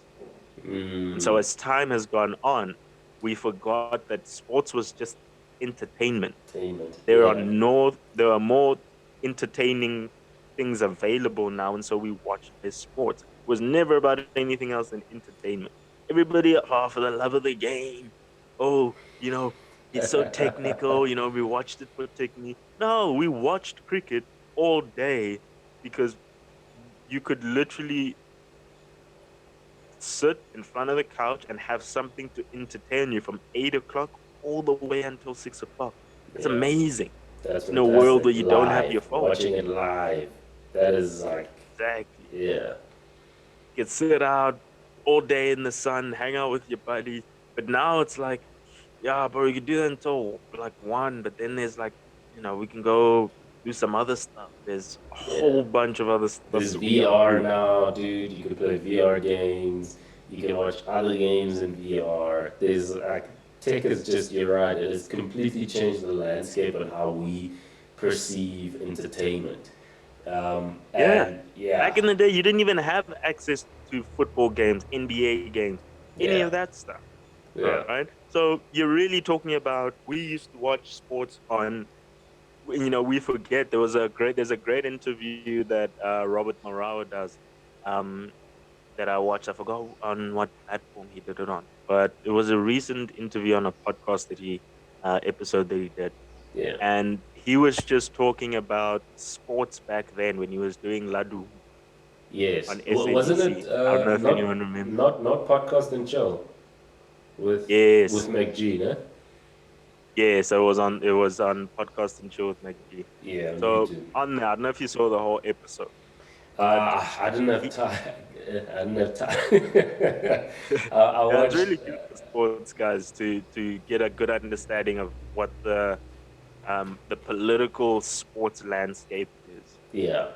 And so Mm. as time has gone on, we forgot that sports was just entertainment. Entertainment. There are Yeah. no there are more entertaining things available now, and so we watch this sports. It was never about anything else than entertainment. Everybody, for the love of the game. Oh, it's so technical, we watched it for technique. No, we watched cricket all day because you could literally sit in front of the couch and have something to entertain you from 8 o'clock all the way until 6 o'clock. That's Yeah. amazing That's in a world fantastic. where you don't have Live. your phone. Watching it live. That is like, Exactly. yeah. You can sit out all day in the sun, hang out with your buddies. But now it's like, yeah, bro, you can do that until like 1, but then there's like, we can go do some other stuff. There's a Yeah. whole bunch of other stuff There's that we can VR do. now, dude. You can play VR games. You can watch other games in VR. There's like tech is just you're right. It has completely changed the landscape on how we perceive entertainment. Yeah. And yeah, Back in the day, you didn't even have access to football games, NBA games, any yeah, of that stuff. yeah, Right. So you're really talking about we used to watch sports on, we forget there's a great interview that Robert Morao does, um, that I watched. I forgot on what platform he did it on, but it was a recent interview on a podcast episode that he did. yeah. And he was just talking about sports back then when he was doing Ladu Yes. on Wasn't it SABC. I don't know if not anyone remembers. not podcast and chill with Yes. McG, no? Yeah, so it was on podcast and chill with McG. Yeah, on So YouTube. on there, I don't know if you saw the whole episode, but I didn't have he, time. I didn't have time. I yeah, it's watched. really good for sports guys to get a good understanding of what the political sports landscape is Yeah,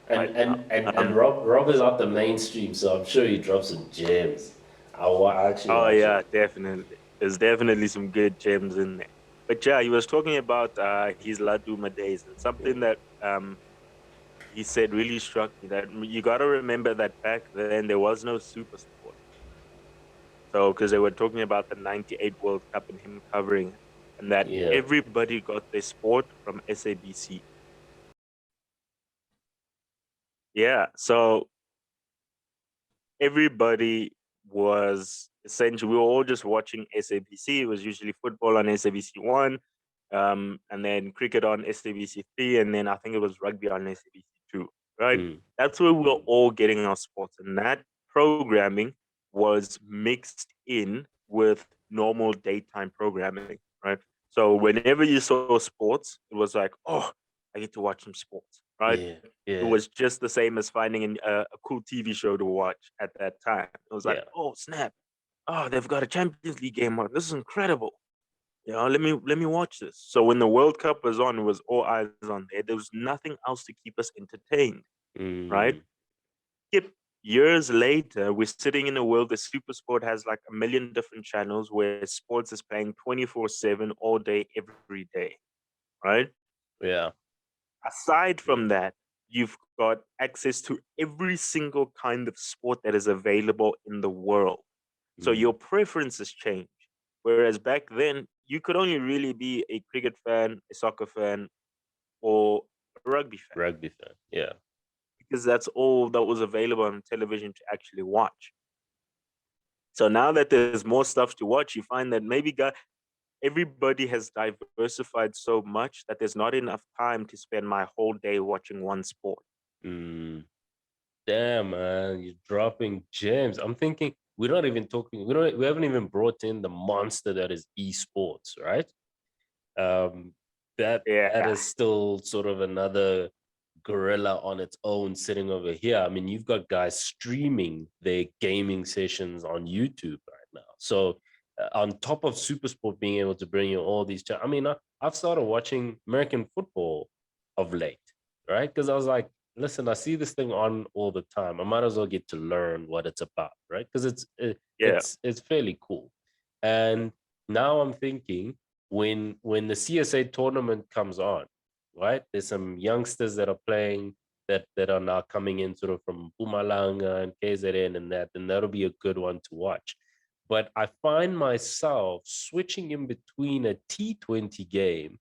and right now. and and and Rob is not the mainstream, so I'm sure he drops some gems. I actually Oh watch yeah, it. definitely. There's definitely some good gems in there. But yeah, he was talking about his Laduma days, and something that he said really struck me, that you got to remember that back then there was no super sport. So because they were talking about the 98 World Cup and him covering it, and that Yeah, everybody got their sport from SABC. Yeah, so everybody was essentially, we were all just watching SABC. It was usually football on SABC 1, and then cricket on SABC 3, and then I think it was rugby on SABC 2, right? mm, That's where we were all getting our sports. And that programming was mixed in with normal daytime programming, right? So whenever you saw sports, it was like, oh, I get to watch some sports, right? yeah, It yeah, was just the same as finding a cool TV show to watch at that time. It was like, yeah. oh snap! Oh, they've got a Champions League game on. This is incredible. You know, let me watch this. So when the World Cup was on, it was all eyes on there. There was nothing else to keep us entertained, right? Mm, Skip years later, we're sitting in a world where SuperSport has like a million different channels where sports is playing 24/7 all day, every day, right? yeah, Aside yeah, from that, you've got access to every single kind of sport that is available in the world. So mm, your preferences change. Whereas back then, you could only really be a cricket fan, a soccer fan, or a rugby fan, rugby fan. Yeah, because that's all that was available on television to actually watch. So now that there's more stuff to watch, you find that maybe everybody has diversified so much that there's not enough time to spend my whole day watching one sport. mm. Damn, man, you're dropping gems. I'm thinking we're not even talking. We haven't even brought in the monster that is esports, right? Um, that Yeah. is still sort of another gorilla on its own sitting over here. I mean, you've got guys streaming their gaming sessions on YouTube right now. So on top of Supersport being able to bring you all these, I mean, I've started watching American football of late, right? Because I was like, listen, I see this thing on all the time. I might as well get to learn what it's about, right? Because Yeah. it's fairly cool. And now I'm thinking when the CSA tournament comes on, right? There's some youngsters that are playing that are now coming in sort of from Pumalanga and KZN and that, and that'll be a good one to watch. But I find myself switching in between a T20 game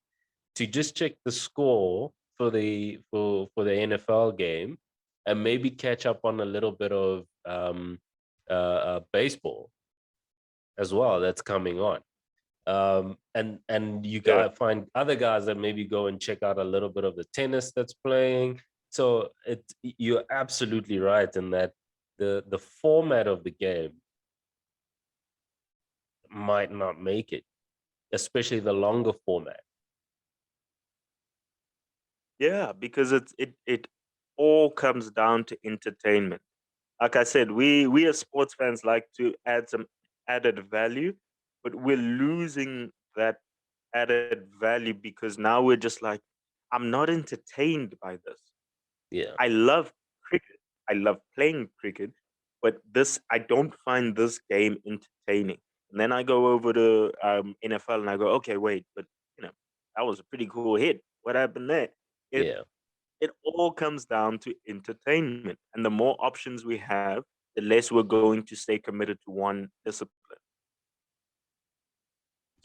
to just check the score for the NFL game and maybe catch up on a little bit of baseball as well that's coming on. And you Yeah. got find other guys that maybe go and check out a little bit of the tennis that's playing. So you're absolutely right in that the format of the game might not make it, especially the longer format. Yeah, because it all comes down to entertainment. Like I said, we as sports fans like to add some added value, but we're losing that added value because now we're just like, I'm not entertained by this. Yeah, I love cricket. I love playing cricket, but this I don't find this game entertaining. And then I go over to NFL and I go, okay, wait, but you know, that was a pretty cool hit. What happened there? It yeah, it all comes down to entertainment. And the more options we have, the less we're going to stay committed to one discipline.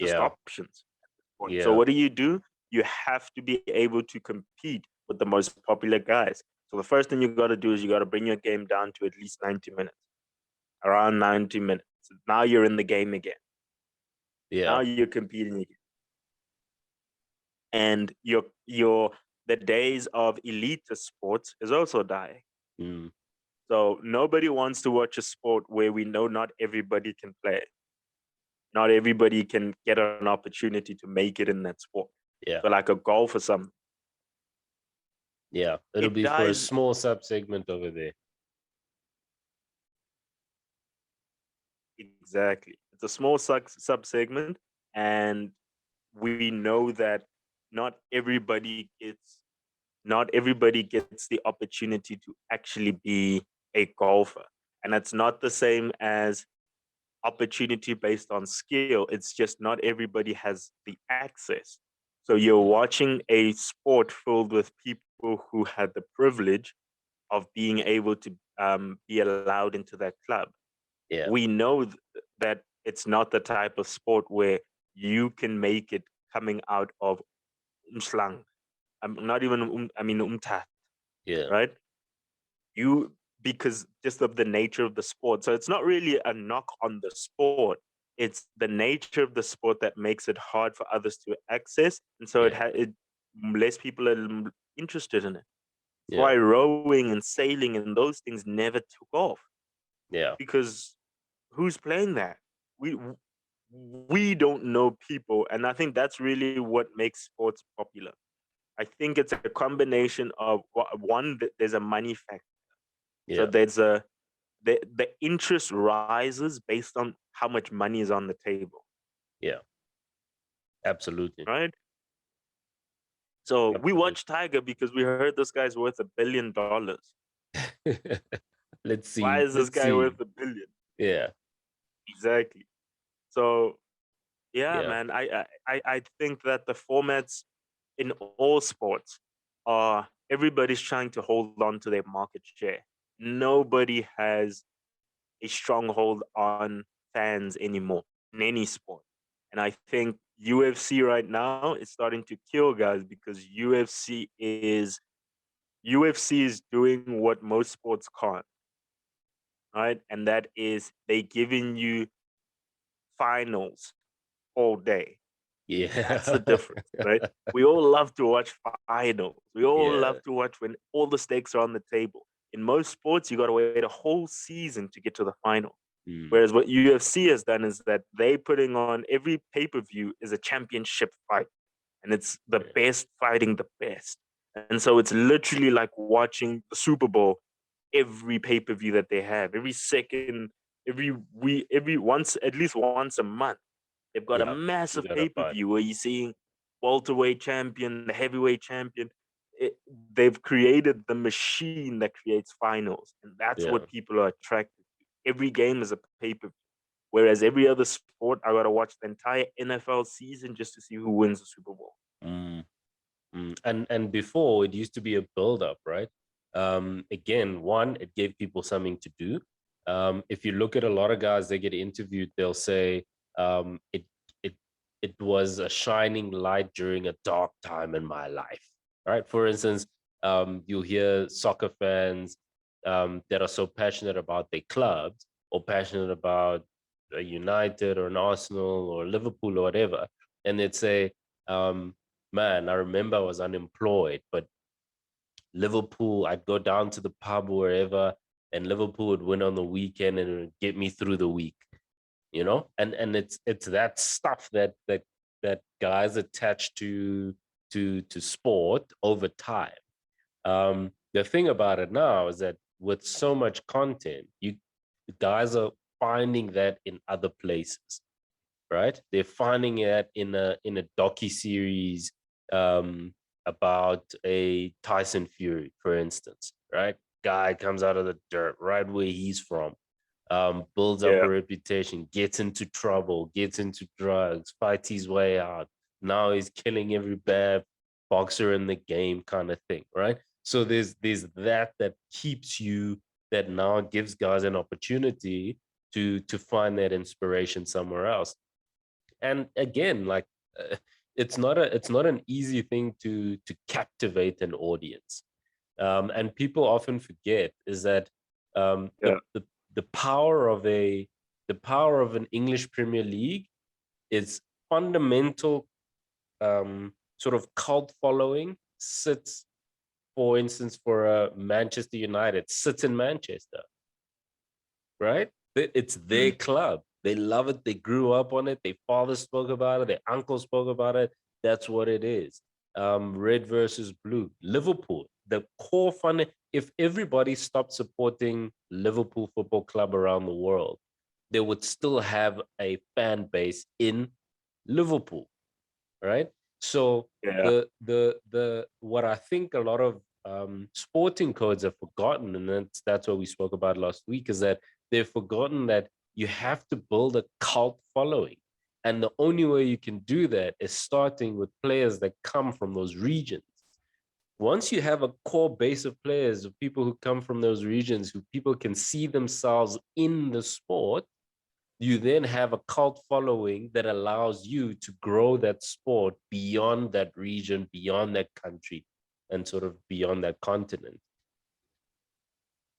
Just yeah, options at this point. So yeah, what do? You have to be able to compete with the most popular guys. So the first thing you got to do is you got to bring your game down to at least 90 minutes, around 90 minutes. Now you're in the game again. yeah. Now you're competing again. And your the days of elite sports is also dying. Mm, So nobody wants to watch a sport where we know not everybody can play. not everybody can get an opportunity to make it in that sport. Yeah. So like a golf or something. Yeah. It'll It be for a dies small sub-segment over there. exactly. It's a small sub-segment, and we know that not everybody gets the opportunity to actually be a golfer. And it's not the same as opportunity based on skill. It's just not everybody has the access. So you're watching a sport filled with people who had the privilege of being able to be allowed into that club. Yeah. We know that it's not the type of sport where you can make it coming out of umslang. I'm not even umtat, Yeah. right? You because just of the nature of the sport. So it's not really a knock on the sport. It's the nature of the sport that makes it hard for others to access, and so Yeah. less people are interested in it. That's Yeah. why rowing and sailing and those things never took off, Yeah. because who's playing that? We don't know people, and I think that's really what makes sports popular. I think it's a combination of one, there's a money factor. So Yeah. the interest rises based on how much money is on the table, Yeah. Absolutely. right? So we Absolutely. watched Tiger because we heard this guy's worth $1 billion. Let's Why see. is this Let's guy worth see. $1 billion? Yeah. Exactly. So yeah, Yeah. man, I think that the formats in all sports are everybody's trying to hold on to their market share. Nobody has a stronghold on fans anymore in any sport. And I think UFC right now is starting to kill guys because UFC is doing what most sports can't, right? And that is they giving you finals all day. That's the Yeah. difference, right? We all love to watch finals. We all Yeah. love to watch when all the stakes are on the table. In most sports, you got to wait a whole season to get to the final. Mm. Whereas what UFC has done is that they putting on every pay-per-view is a championship fight, and it's the Yeah. best fighting the best. And so it's literally like watching the Super Bowl every pay-per-view that they have, every second, every week, every once, at least once a month. They've got a Yeah. You massive gotta fight. pay-per-view where you're seeing welterweight champion, the heavyweight champion. They've created the machine that creates finals, and that's Yeah. what people are attracted to. Every game is a pay-per-view. Whereas every other sport, I gotta watch the entire NFL season just to see who wins the Super Bowl. Mm. Mm. And before it used to be a build-up, right? Again, one, it gave people something to do. If you look at a lot of guys that get interviewed, they'll say it it it was a shining light during a dark time in my life, right? For instance, you'll hear soccer fans that are so passionate about their clubs or passionate about a United or an Arsenal or Liverpool or whatever, and they'd say, man, I remember I was unemployed, but Liverpool, I'd go down to the pub or wherever, and Liverpool would win on the weekend and it would get me through the week, you know? And it's that stuff that guys attach to sport over time. The thing about it now is that with so much content, guys are finding that in other places, right? They're finding it in a docu-series about a Tyson Fury, for instance, right? Guy comes out of the dirt, right where he's from, builds up a Yeah, reputation, gets into trouble, gets into drugs, fights his way out. Now he's killing every bad boxer in the game, kind of thing, right? So there's that keeps you, that now gives guys an opportunity to find that inspiration somewhere else. And again, like, it's not an easy thing to captivate an audience. And people often forget is that um, the, yeah, the the power of an English Premier League is fundamental. Sort of cult following sits, for instance, for Manchester United, sits in Manchester, right? It's their mm, club. They love it. They grew up on it. Their father spoke about it. Their uncle spoke about it. That's what it is. Red versus blue. Liverpool, the core fun. If everybody stopped supporting Liverpool Football Club around the world, they would still have a fan base in Liverpool, right? So Yeah. the what I think a lot of sporting codes have forgotten, and that's what we spoke about last week, is that they've forgotten that you have to build a cult following. And the only way you can do that is starting with players that come from those regions. Once you have a core base of players, of people who come from those regions, who people can see themselves in the sport, you then have a cult following that allows you to grow that sport beyond that region, beyond that country, and sort of beyond that continent.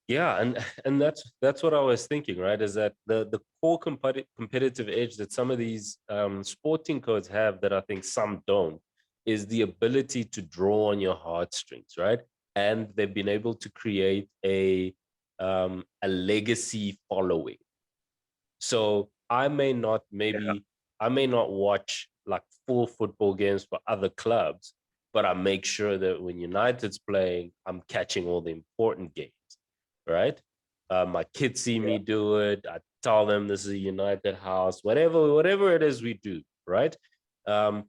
Yeah, and that's what I was thinking, right? Is that the core competitive edge that some of these sporting codes have that I think some don't is the ability to draw on your heartstrings, right? And they've been able to create a legacy following. So Yeah. I may not watch like full football games for other clubs, but I make sure that when United's playing, I'm catching all the important games, right? My kids see Yeah. me do it. I tell them this is a United house, whatever it is we do, right? And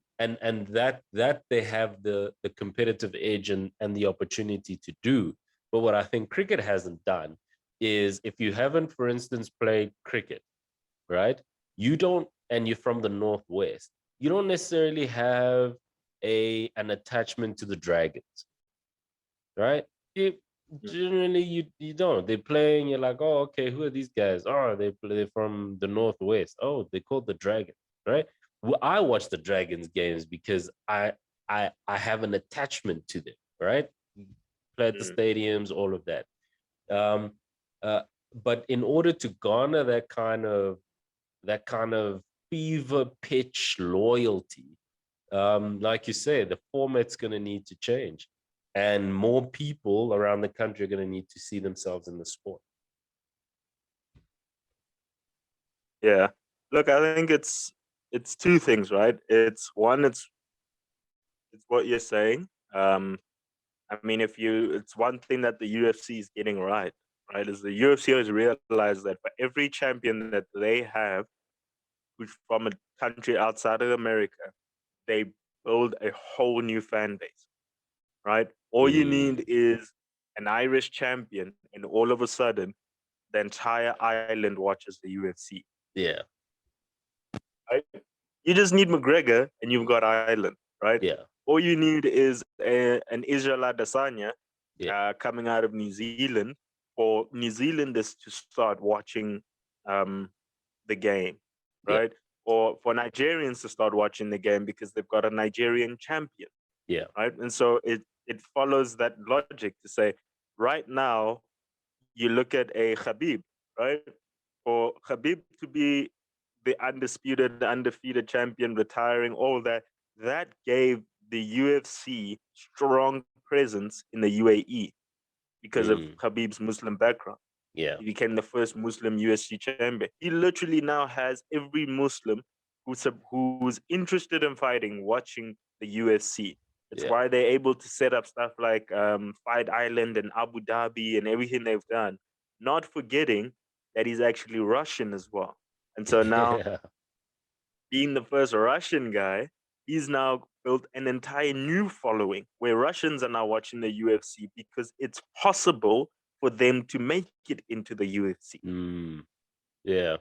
that they have the competitive edge and the opportunity to do. But what I think cricket hasn't done is, if you haven't, for instance, played cricket, right? You don't, and you're from the Northwest, you don't necessarily have an attachment to the Dragons, right? You Mm. generally you don't. They're playing, you're like, oh, okay, who are these guys? Oh, they're from the Northwest. Oh, they called the Dragons, right? Well, I watch the Dragons games because I have an attachment to them, right? Play at the Mm. stadiums, all of that. Um, uh, but in order to garner that kind of fever pitch loyalty, like you say, the format's going to need to change, and more people around the country are going to need to see themselves in the sport. Yeah. Look, I think it's two things, right? It's one, it's what you're saying. I mean, if you, it's one thing that the UFC is getting right, right? Is the UFC has realized that for every champion that they have, who's from a country outside of America, they build a whole new fan base, right? All you Mm, need is an Irish champion, and all of a sudden, the entire island watches the UFC, yeah, right? You just need McGregor, and you've got Ireland, right? yeah, All you need is an Israel Adesanya yeah, coming out of New Zealand for New Zealanders to start watching um, the game, yeah, right? Or for Nigerians to start watching the game because they've got a Nigerian champion, yeah, right? And so it follows that logic to say, right now, you look at a Khabib, right? For Khabib to be the undisputed, undefeated champion, retiring, all that, that gave the UFC strong presence in the UAE because of mm, Khabib's Muslim background. yeah, He became the first Muslim UFC champion. He literally now has every Muslim who's interested in fighting watching the UFC. It's yeah, why they're able to set up stuff like Fight Island and Abu Dhabi and everything they've done. Not forgetting that he's actually Russian as well. And so now, yeah, being the first Russian guy, he's now built an entire new following where Russians are now watching the UFC because it's possible for them to make it into the UFC. mm, yeah,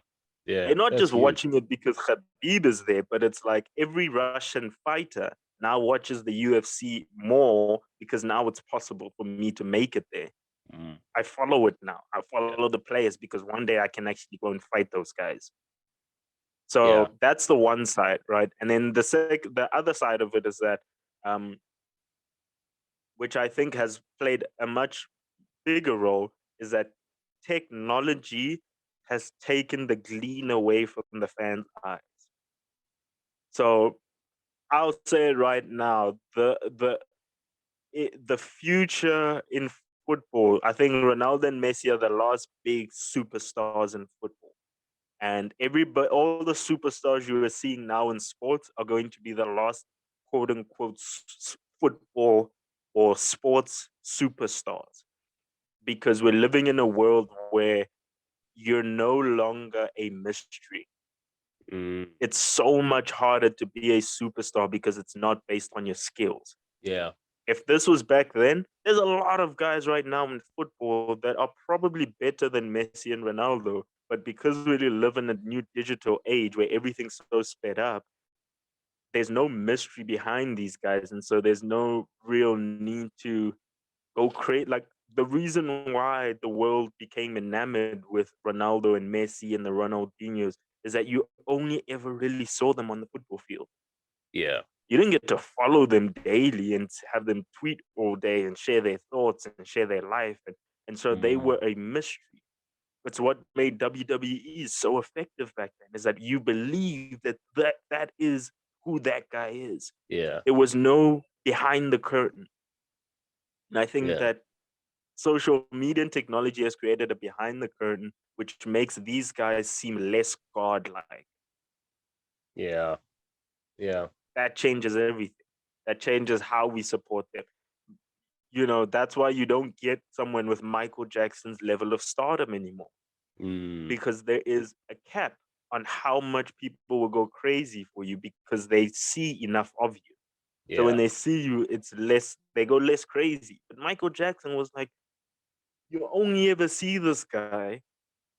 yeah. They're not That's just huge. watching it because Khabib is there, but it's like every Russian fighter now watches the UFC more because now it's possible for me to make it there. Mm, I follow it now. I yeah, follow the players because one day I can actually go and fight those guys. yeah, So that's the one side, right? And then the other side of it is that, um, which I think has played a much bigger role, is that technology has taken the gleam away from the fans' eyes. So I'll say it right now: the future in football, I think Ronaldo and Messi are the last big superstars in football. And everybody, all the superstars you are seeing now in sports are going to be the last quote unquote football or sports superstars, because we're living in a world where you're no longer a mystery. It's so much harder to be a superstar because it's not based on your skills. Yeah. If this was back then, there's a lot of guys right now in football that are probably better than Messi and Ronaldo. But because we live in a new digital age where everything's so sped up, there's no mystery behind these guys. And so there's no real need to go create. Like, the reason why the world became enamored with Ronaldo and Messi and the Ronaldinhos is that you only ever really saw them on the football field. Yeah. You didn't get to follow them daily and have them tweet all day and share their thoughts and share their life. And so they were a mystery. It's what made WWE so effective back then, is that you believe that is who that guy is. Yeah. There was no behind the curtain. And I think Yeah. that social media and technology has created a behind the curtain, which makes these guys seem less godlike. Yeah. Yeah. That changes everything. That changes how we support them. That's why you don't get someone with Michael Jackson's level of stardom anymore, because there is a cap on how much people will go crazy for you because they see enough of you. So when Yeah. they see you, it's less, they go less crazy. But Michael Jackson was like, you only ever see this guy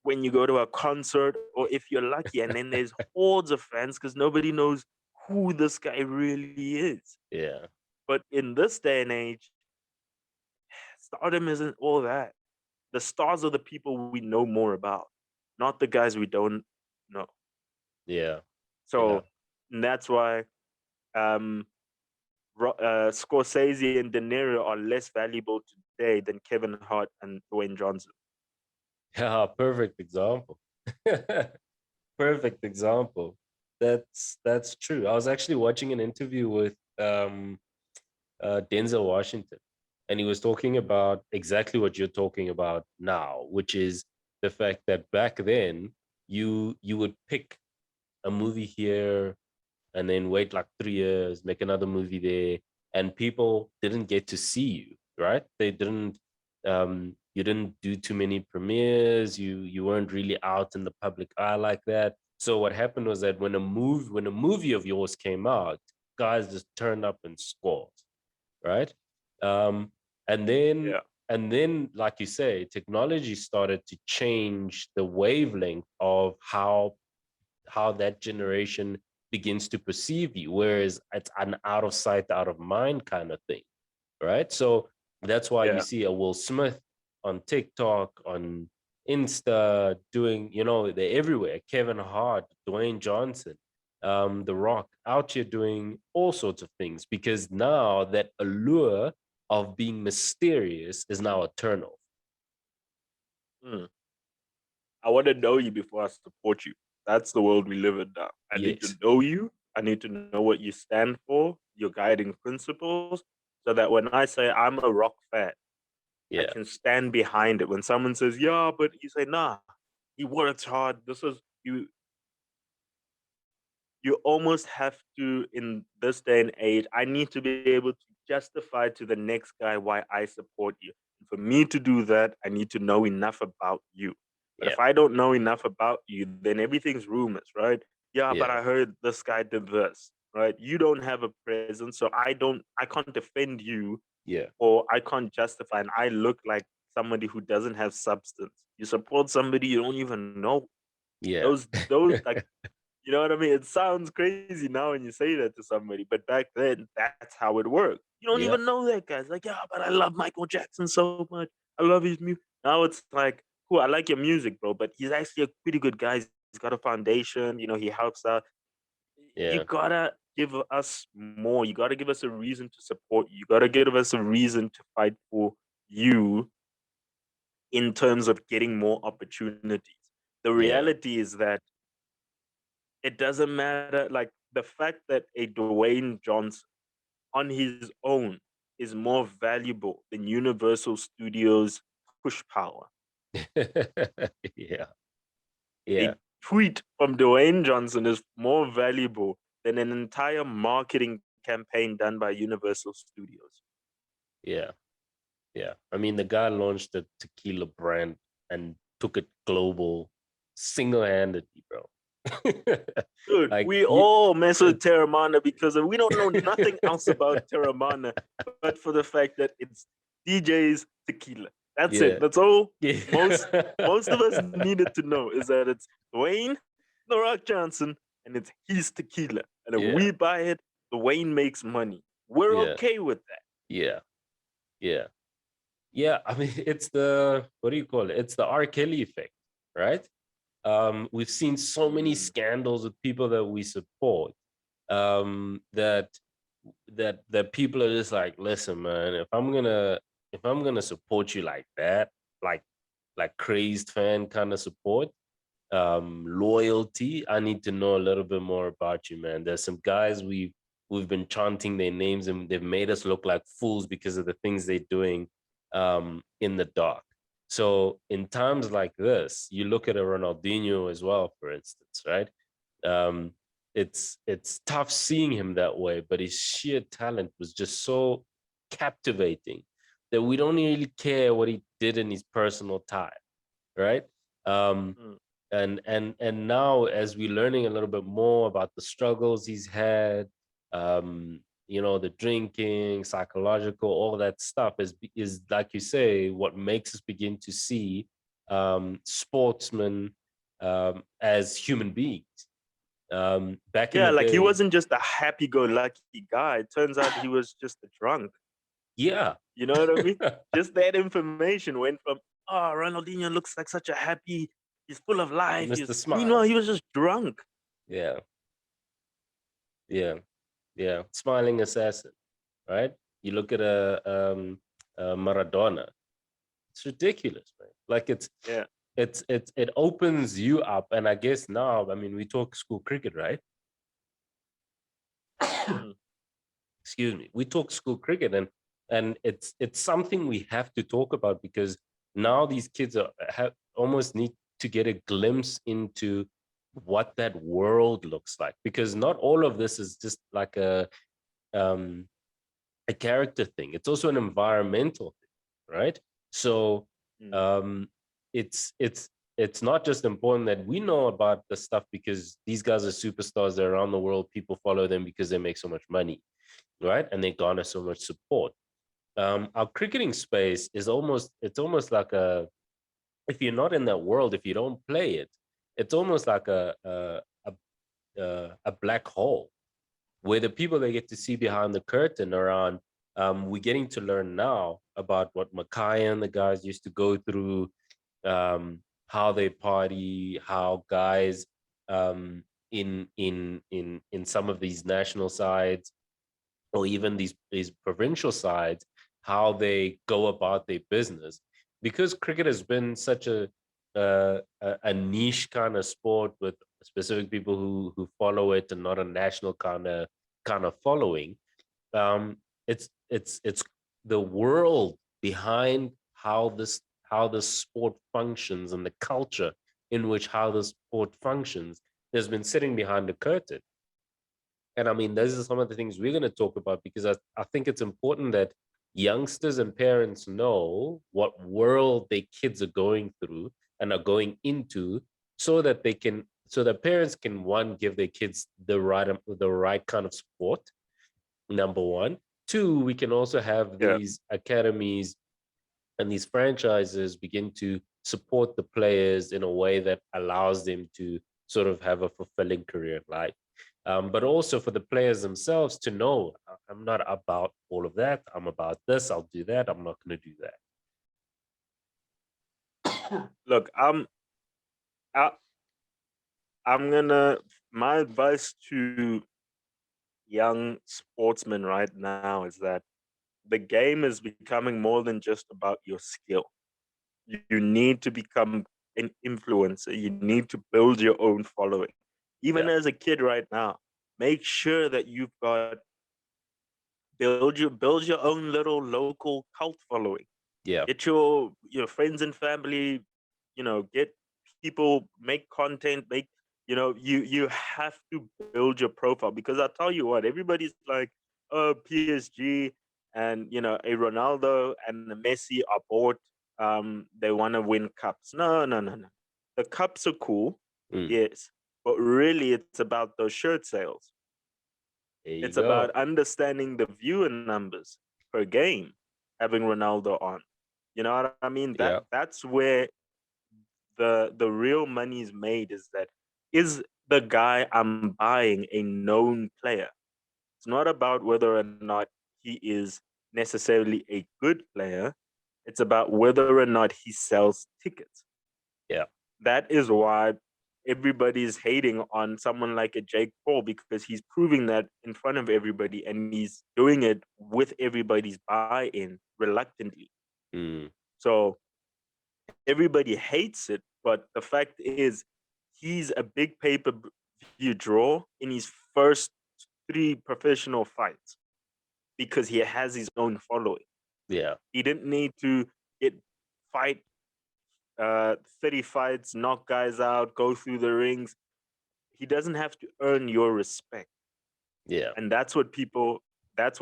when you go to a concert or if you're lucky, and then there's hordes of fans because nobody knows who this guy really is. Yeah. But in this day and age, stardom isn't all that. The stars are the people we know more about, not the guys we don't know. Yeah. Yeah. So that's why um, Scorsese and De Niro are less valuable today than Kevin Hart and Dwayne Johnson. Yeah. Perfect example. Perfect example. That's true. I was actually watching an interview with Denzel Washington, and he was talking about exactly what you're talking about now, which is the fact that back then you would pick a movie here and then wait like 3 years, make another movie there, and people didn't get to see you, right? They didn't. You didn't do too many premieres. You weren't really out in the public eye like that. So what happened was that when a movie of yours came out, guys just turned up and scored, right? Um, and then Yeah. and then, like you say, technology started to change the wavelength of how that generation begins to perceive you, whereas it's an out of sight, out of mind kind of thing, right? So that's why you Yeah. see a Will Smith on TikTok, on Insta, doing, they're everywhere. Kevin Hart, Dwayne Johnson, The Rock, out here doing all sorts of things, because now that allure of being mysterious is now a turnoff. Hmm. I want to know you before I support you. That's the world we live in now. I need to Yes. know you. I need to know what you stand for, your guiding principles, so that when I say I'm a rock fan, I Yeah. can stand behind it. When someone says, "Yeah," but you say, "Nah, he works hard. This is you." You almost have to, in this day and age, I need to be able to justify to the next guy why I support you. And for me to do that, I need to know enough about you. But Yeah. if I don't know enough about you, then everything's rumors, right? Yeah, but Yeah. I heard this guy did this, right? You don't have a presence, so I can't defend you, Yeah. or I can't justify, and I look like somebody who doesn't have substance. You support somebody you don't even know. Yeah. Those like, you know what I mean? It sounds crazy now when you say that to somebody, but back then, that's how it worked. You don't Yeah. even know that guy. It's like, yeah, but I love Michael Jackson so much. I love his music. Now it's like, cool, I like your music, bro, but he's actually a pretty good guy. He's got a foundation. He helps out. You Yeah. gotta give us more. You gotta give us a reason to support you. You gotta give us a reason to fight for you in terms of getting more opportunities. The Yeah. reality is that it doesn't matter. Like, the fact that a Dwayne Johnson on his own is more valuable than Universal Studios push power. Yeah. A Yeah. tweet from Dwayne Johnson is more valuable than an entire marketing campaign done by Universal Studios. Yeah. Yeah. I mean, the guy launched a tequila brand and took it global single-handedly, bro. Dude, Like, we all mess with it's Terramana because we don't know nothing else about Terramana but for the fact that it's DJ's tequila. That's yeah. it. That's all Yeah. most of us needed to know is that it's Dwayne The Rock Johnson and it's his tequila. And if Yeah. we buy it, Dwayne makes money. We're Yeah. okay with that. Yeah. Yeah. Yeah. I mean, it's the, what do you call it? It's the R. Kelly effect, right? We've seen so many scandals with people that we support, that people are just like, listen, man, if I'm gonna support you like that, like crazed fan kind of support, loyalty, I need to know a little bit more about you, man. There's some guys we've been chanting their names and they've made us look like fools because of the things they're doing in the dark. So in times like this, you look at a Ronaldinho as well, for instance, right? Um, it's tough seeing him that way, but his sheer talent was just so captivating that we don't really care what he did in his personal time, right? Um, and now as we're learning a little bit more about the struggles he's had, the drinking, psychological, all that stuff is like you say, what makes us begin to see sportsmen as human beings. Back in Yeah, the like he day, wasn't just a happy-go-lucky guy. It turns out he was just a drunk. yeah. You know what I mean? Just that information went from, oh, Ronaldinho looks like such a happy, he's full of life. Mr. Meanwhile, Smiles. he was just drunk. Yeah, yeah. Smiling assassin, right? You look at a Maradona. It's ridiculous, man. Like Yeah. it opens you up, and I guess now, I mean, we talk school cricket, right? Excuse me. We talk school cricket, and it's something we have to talk about because now these kids almost need to get a glimpse into what that world looks like, because not all of this is just like um a character thing. It's also an environmental thing, right? So um, it's not just important that we know about the stuff because these guys are superstars. They're around the world. People follow them because they make so much money, right? And they garner so much support. Our cricketing space is almost like if you're not in that world, if you don't play it, it's almost like a black hole where the people that get to see behind the curtain are on. We're getting to learn now about what Mackay and the guys used to go through, how they party, how guys in some of these national sides or even these provincial sides, how they go about their business. Because cricket has been such a niche kind of sport with specific people who follow it and not a national kind of following. It's the world behind how this sport functions and the culture in which how the sport functions has been sitting behind the curtain. And I mean, those are some of the things we're going to talk about because I think it's important that youngsters and parents know what world their kids are going through and are going into so that parents can, one, give their kids the right kind of support, number one. Two, we can also have Yeah. these academies and these franchises begin to support the players in a way that allows them to sort of have a fulfilling career in life. But also for the players themselves to know, I'm not about all of that. I'm about this. I'll do that. I'm not going to do that. Look, I, I'm gonna, my advice to young sportsmen right now is that the game is becoming more than just about your skill. You need to become an influencer. You need to build your own following. Even Yeah. as a kid right now, make sure that you've got build your own little local cult following. Yeah. Get your friends and family, get people, make content, make you have to build your profile, because I tell you what, everybody's like, oh, PSG and a Ronaldo and a Messi are bought. They want to win cups. No, no, no, no. The cups are cool, Mm, yes, but really it's about those shirt sales. there you It's about go. understanding the viewer numbers per game, having Ronaldo on. You know what I mean? Yeah, That's where the real money is made. Is the guy I'm buying a known player? It's not about whether or not he is necessarily a good player. It's about whether or not he sells tickets. yeah, That is why everybody's hating on someone like a Jake Paul, because he's proving that in front of everybody, and he's doing it with everybody's buy-in reluctantly. mm, So everybody hates it, but the fact is he's a big pay-per-view draw in his first 3 professional fights, because he has his own following. yeah, He didn't need to get fight 30 fights, knock guys out, go through the rings. He doesn't have to earn your respect. yeah, And that's where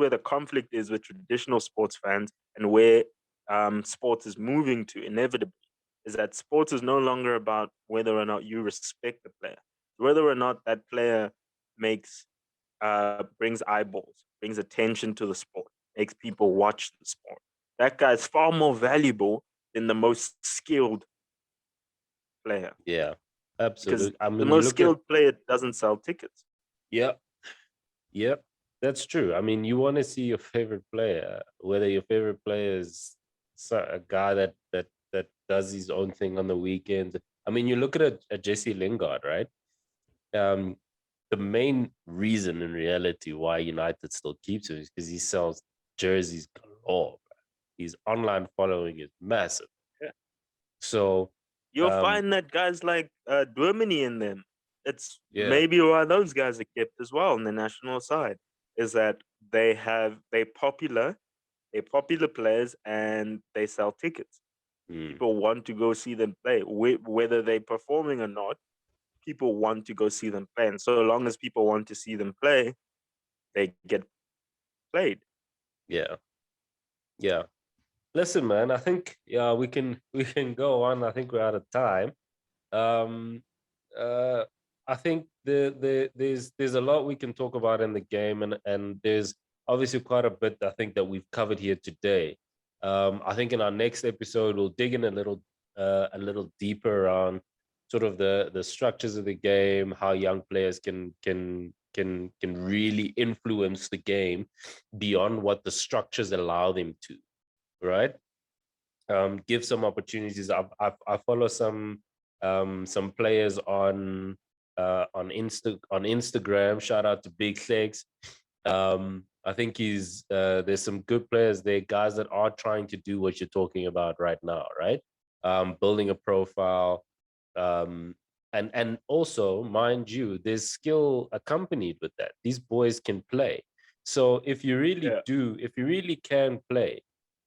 the conflict is with traditional sports fans, and where sports is moving to inevitably, is that sports is no longer about whether or not you respect the player, whether or not that player makes brings eyeballs, brings attention to the sport, makes people watch the sport. That guy is far more valuable than the most skilled player, yeah. because Absolutely. I the mean, you most look at, skilled player doesn't sell tickets. yeah, yeah, that's true. I mean, you want to see your favorite player, whether your favorite player is a guy that does his own thing on the weekends. I mean, you look at a Jesse Lingard, right? Um, the main reason in reality why United still keeps him is because he sells jerseys galore. His online following is massive. Yeah. So, You'll um, find that guys like Germany in them. It's yeah, maybe why those guys are kept as well on the national side. Is that they're popular players, and they sell tickets. mm, People want to go see them play, whether they're performing or not. People want to go see them play, and so long as people want to see them play, they get played. yeah, yeah. Listen, man, I think we can go on. I think we're out of time. Um, uh, I think there's a lot we can talk about in the game, and there's obviously quite a bit I think that we've covered here today. I think in our next episode we'll dig in a little deeper on sort of the structures of the game, how young players can really influence the game beyond what the structures allow them to, right? Give some opportunities. I follow some players on Instagram. Shout out to Big Legs. I think there's some good players there, guys that are trying to do what you're talking about right now, right? Building a profile, um, and also, mind you, there's skill accompanied with that. These boys can play. So if you really can play,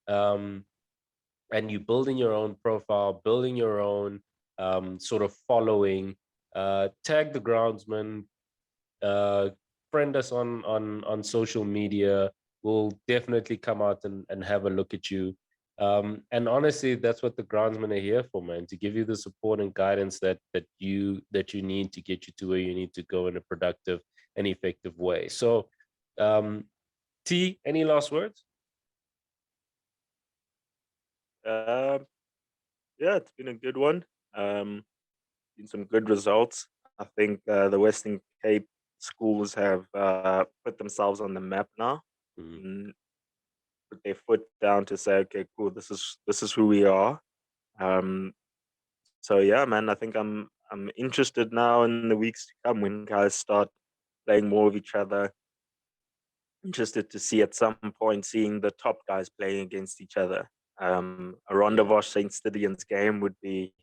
um, and you building your own profile, building your own sort of following, tag the groundsman, uh, friend us on social media. We'll definitely come out and have a look at you. And honestly, that's what the groundsmen are here for, man, to give you the support and guidance that you need to get you to where you need to go in a productive and effective way. So, um, T, any last words? Um, yeah, it's been a good one. Been some good results. I think the Western Cape schools have put themselves on the map now, Mhm. and put their foot down to say, okay, cool, this is who we are. Um, so yeah, man, I think I'm interested now in the weeks to come, when guys start playing more with each other. Interested to see at some point seeing the top guys playing against each other. A Yeah, Rondebosch Saint Stithians game would be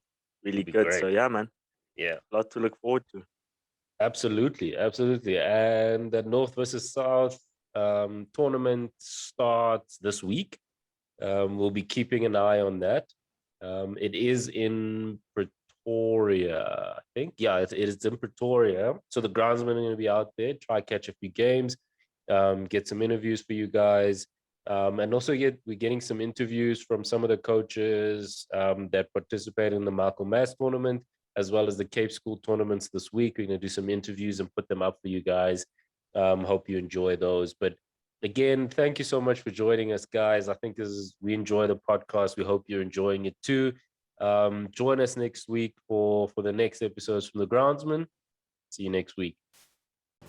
really would be good. So great. yeah, man, Yeah. a lot to look forward to. Absolutely, absolutely. And the North versus South tournament starts this week. We'll be keeping an eye on that. It is in Pretoria, I think. Yeah, it is in Pretoria. So the groundsmen are going to be out there, try catch a few games, get some interviews for you guys. And also we're getting some interviews from some of the coaches that participate in the Malcolm Mass tournament, as well as the Cape School tournaments this week. We're going to do some interviews and put them up for you guys. Hope you enjoy those. But again, thank you so much for joining us, guys. I think we enjoy the podcast. We hope you're enjoying it too. Join us next week for the next episodes from the Groundsman. See you next week.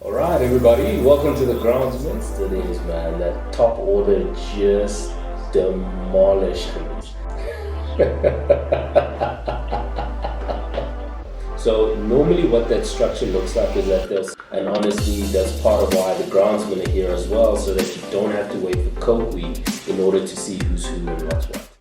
All right, everybody, welcome to the Groundsman. Still is, man. That top order just demolished him. So normally what that structure looks like is that and honestly that's part of why the groundsmen are here as well, so that you don't have to wait for Coke Week in order to see who's who and what's what.